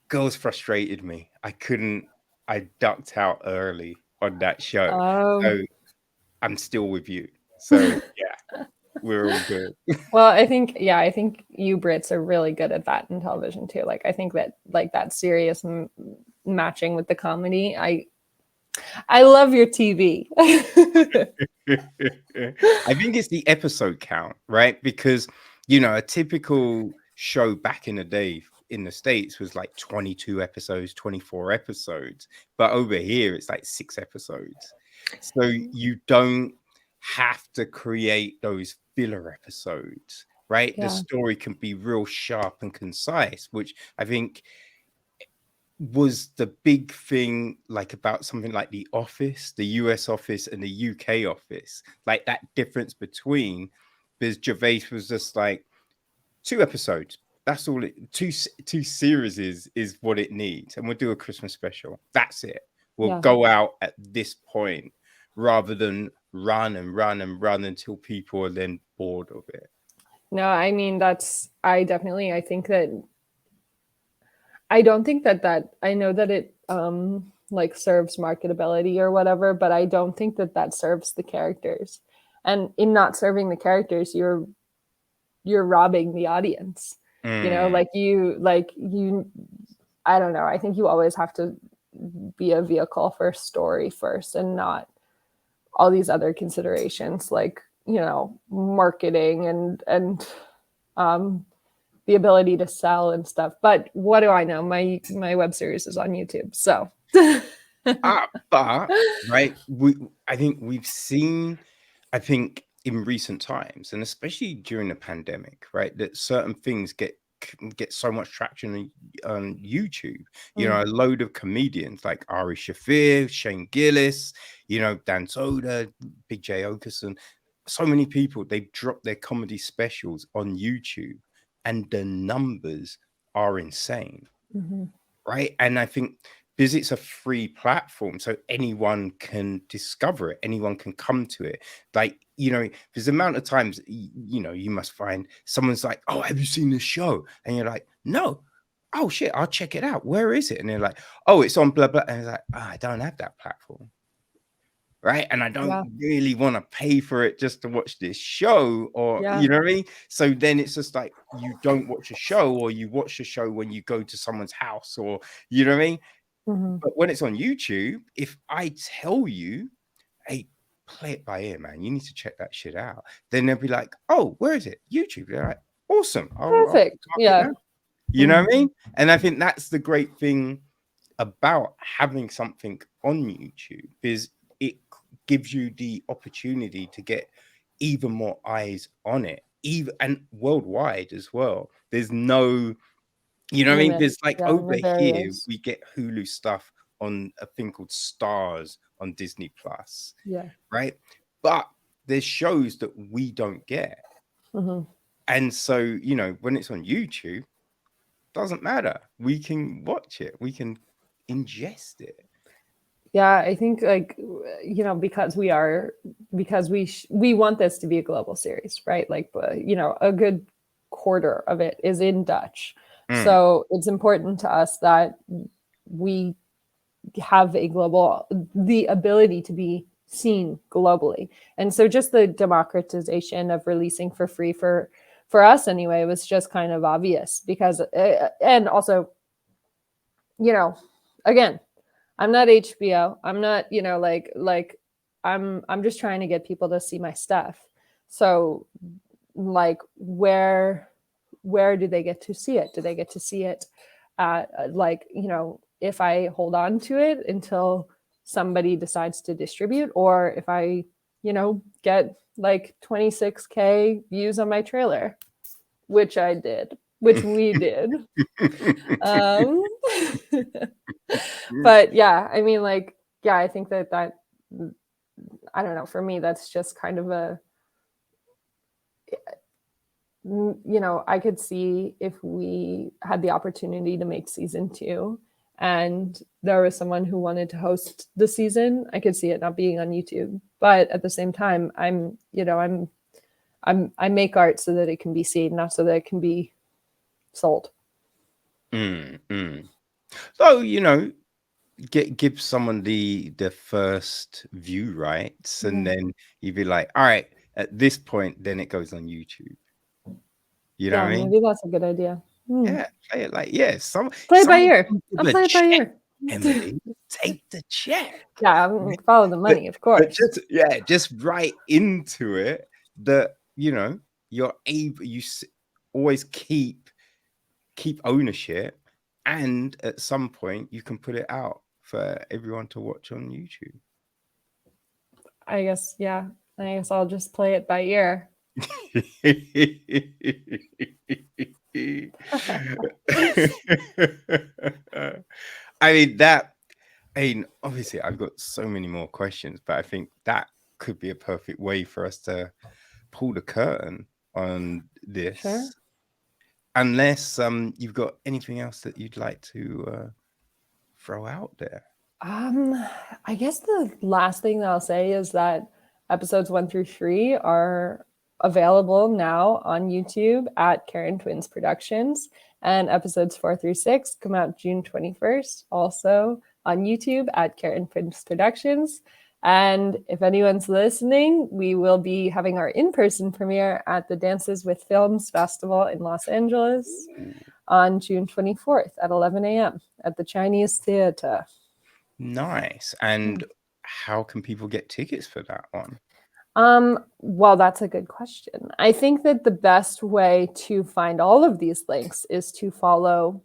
Girls frustrated me. I ducked out early on that show. um So I'm still with you. So yeah, we're all good. well, I think you Brits are really good at that in television too. Like I think that like that serious matching with the comedy, I love your TV. I think it's the episode count, right? Because a typical show back in the day in the States was like 22 episodes, 24 episodes. But over here it's like 6 episodes. So you don't have to create those filler episodes, right? The Yeah. story can be real sharp and concise, which I think was the big thing, like about something like The Office, the US office and the UK office, like that difference between, because Gervais was just like 2 episodes. That's all it, two series is what it needs. And we'll do a Christmas special. That's it. We'll Yeah. go out at this point rather than run and run and run until people are then bored of it. No, I mean, I definitely, I don't think that I know that it like serves marketability or whatever, but I don't think that serves the characters. And in not serving the characters, you're robbing the audience. Mm, Like you I don't know. I think you always have to be a vehicle for story first and not all these other considerations like, marketing and um the ability to sell and stuff. But what do I know? My web series is on YouTube. So but right, I think we've seen, I think in recent times, and especially during the pandemic, right, that certain things get so much traction on YouTube. You know, mm, a load of comedians like Ari Shafir, Shane Gillis, Dan Soda, Big J Okerson, so many people, they've dropped their comedy specials on YouTube, and the numbers are insane, mhm, right? And I think because it's a free platform, so anyone can discover it, anyone can come to it. Like, there's the amount of times, you must find someone's like, "Oh, have you seen this show?" And you're like, "No." "Oh shit, I'll check it out. Where is it?" And they're like, "Oh, it's on blah blah." And it's like, I don't have that platform. Right. And I don't yeah, really want to pay for it just to watch this show, or, yeah, you know what I mean? So then it's just like you don't watch a show, or you watch a show when you go to someone's house, or, you know what I mean? mhm, But when it's on YouTube, if I tell you, "Hey, play it by ear, man. You need to check that shit out." Then they'll be like, "Oh, where is it? YouTube." They're like, "Awesome. I'll perfect. mark it Yeah, now." You know mhm, what I mean? And I think that's the great thing about having something on YouTube, is it gives you the opportunity to get even more eyes on it, even and worldwide as well. There's no, you know what I mean? limit. There's like Yeah, over no here, barriers. we get Hulu stuff on a thing called Stars on Disney Plus, Yeah, right? But there's shows that we don't get. mhm. And so, when it's on YouTube, doesn't matter. We can watch it, we can ingest it. Yeah, I think like because we want this to be a global series, right? Like a good quarter of it is in Dutch. Mm, So it's important to us that we have the ability to be seen globally. And so just the democratization of releasing for free for us anyway was just kind of obvious because and also, you know, again, I'm not HBO. I'm not, like I'm just trying to get people to see my stuff. So like where do they get to see it? Do they get to see it like, if I hold on to it until somebody decides to distribute, or if I, get like 26K views on my trailer, which I did, which we did. Um but yeah, I mean, like, yeah, I think that I don't know, for me that's just kind of I could see if we had the opportunity to make season 2 and there was someone who wanted to host the season, I could see it not being on YouTube. But at the same time, I make art so that it can be seen, not so that it can be sold. mm, mm. So, give someone the first view rights, and Mhm. then you'd be like, all right, at this point, then it goes on YouTube. You know what Yeah, I mean? maybe that's a good idea. Yeah, play it like, yeah, Play it by someone ear. come to I'll the play it by check, ear. Emily. Take the check. Yeah, follow the But money, of but course. just, yeah, just right into it, that, you're able, always keep ownership, and at some point you can put it out for everyone to watch on YouTube. I guess, yeah. I guess I'll just play it by ear. I mean that. I mean, obviously, I've got so many more questions, but I think that could be a perfect way for us to pull the curtain on Sure. this. Unless you've got anything else that you'd like to throw out there. Um, I guess the last thing that I'll say is that episodes 1 through 3 are available now on YouTube at Karen Twins Productions, and episodes 4 through 6 come out June 21st, also on YouTube at Karen Twins Productions. And if anyone's listening, we will be having our in-person premiere at the Dances with Films Festival in Los Angeles on June 24th at 11 a.m. at the Chinese Theater. Nice. And how can people get tickets for that one? Well, that's a good question. I think that the best way to find all of these links is to follow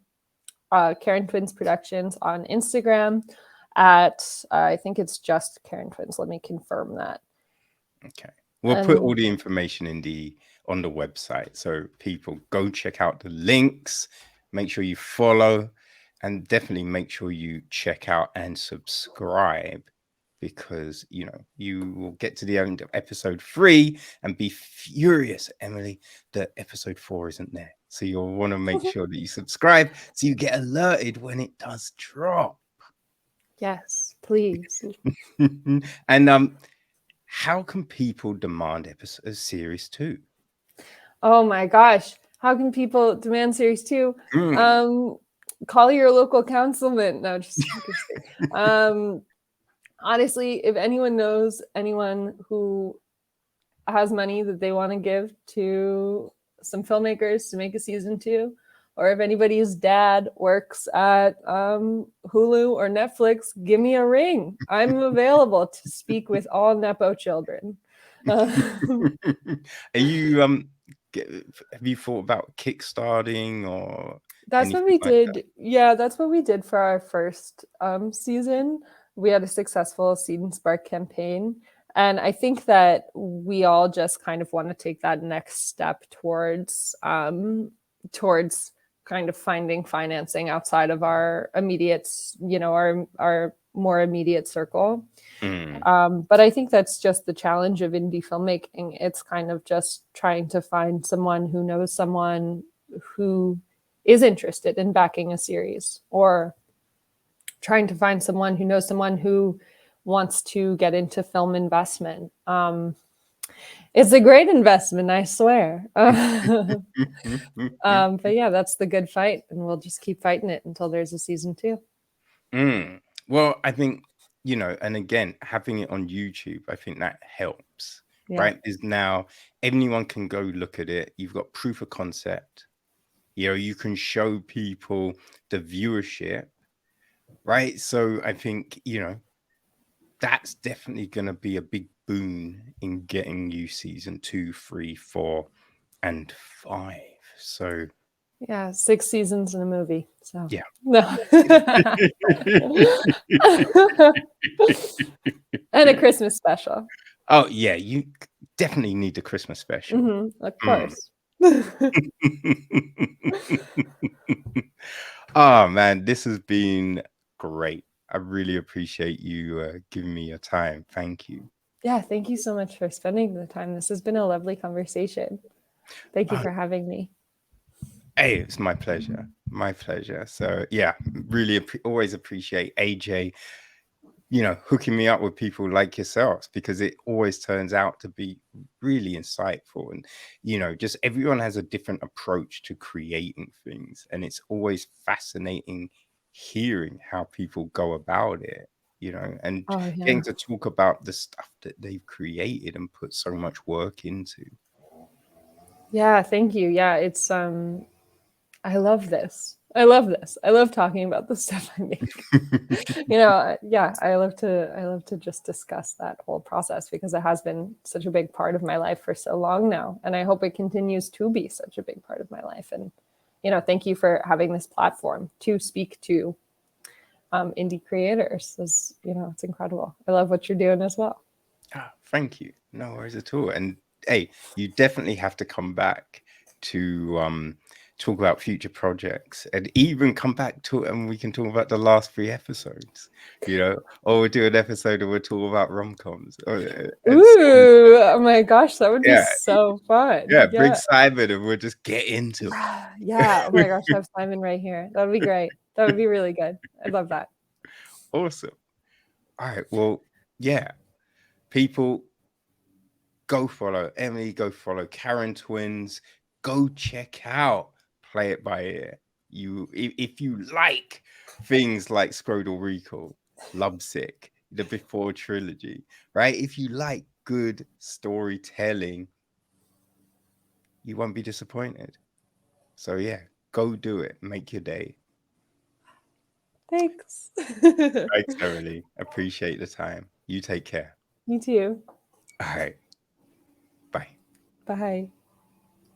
Karen Twins Productions on Instagram at, I think it's just Karen Twins. Let me confirm that. Okay. We'll put all the information on the website. So people go check out the links, make sure you follow, and definitely make sure you check out and subscribe, because you will get to the end of episode 3 and be furious, Emily, that episode 4 isn't there. So you'll want to make sure that you subscribe so you get alerted when it does drop. Yes, please. And how can people demand series 2? Oh my gosh. How can people demand series 2? Call your local councilman. No, just honestly, if anyone knows anyone who has money that they want to give to some filmmakers to make a season 2, or if anybody's dad works at Hulu or Netflix, give me a ring. I'm available to speak with all Nepo children. Are you have you thought about kickstarting or That's what we anything like that? did. Yeah, that's what we did for our first season. We had a successful Seed and Spark campaign. And I think that we all just kind of want to take that next step towards kind of finding financing outside of our immediate, our more immediate circle. But I think that's just the challenge of indie filmmaking. It's kind of just trying to find someone who knows someone who is interested in backing a series, or trying to find someone who knows someone who wants to get into film investment. It's a great investment, I swear. But yeah, that's the good fight, and we'll just keep fighting it until there's a season 2. Well, I think, and again, having it on YouTube, I think that helps, right? Is now anyone can go look at it. You've got proof of concept. You can show people the viewership, right? So I think, that's definitely going to be a big boon in getting you season 2, 3, 4, and 5. So yeah, 6 seasons in a movie. So yeah. No. And a Christmas special. Oh yeah, you definitely need the Christmas special. Of course. Oh man, this has been great. I really appreciate you giving me your time. Thank you. Yeah, thank you so much for spending the time. This has been a lovely conversation. Thank you for having me. Hey, it's my pleasure. My pleasure. So yeah, really always appreciate AJ, hooking me up with people like yourselves, because it always turns out to be really insightful. And, just everyone has a different approach to creating things. And it's always fascinating hearing how people go about it, and getting to talk about the stuff that they've created and put so much work into. Yeah, thank you. Yeah, it's I love this. I love this. I love talking about the stuff I make. Yeah, I love to just discuss that whole process, because it has been such a big part of my life for so long now, and I hope it continues to be such a big part of my life. And thank you for having this platform to speak to indie creators. It's incredible. I love what you're doing as well. Thank you. No worries at all. And hey, you definitely have to come back to talk about future projects, and even come back to, and we can talk about the last 3 episodes, or we'll do an episode and we'll talk about rom-coms. Ooh, oh my gosh, that would be Yeah, so fun. yeah, bring Yeah. Simon and we'll just get into Yeah. Oh my it. gosh, I have Simon right here. That would be great. That would be really good. I'd love that. Awesome. All right. Well, yeah. People, go follow Emily, go follow Karen Twins, go check out Play It By Ear. If you like things like Scrodal Recall, Lovesick, the Before trilogy, right? If you like good storytelling, you won't be disappointed. So yeah, go do it. Make your day. Thanks. Thanks, Emily. Appreciate the time. You take care. You too. All right. Bye. Bye.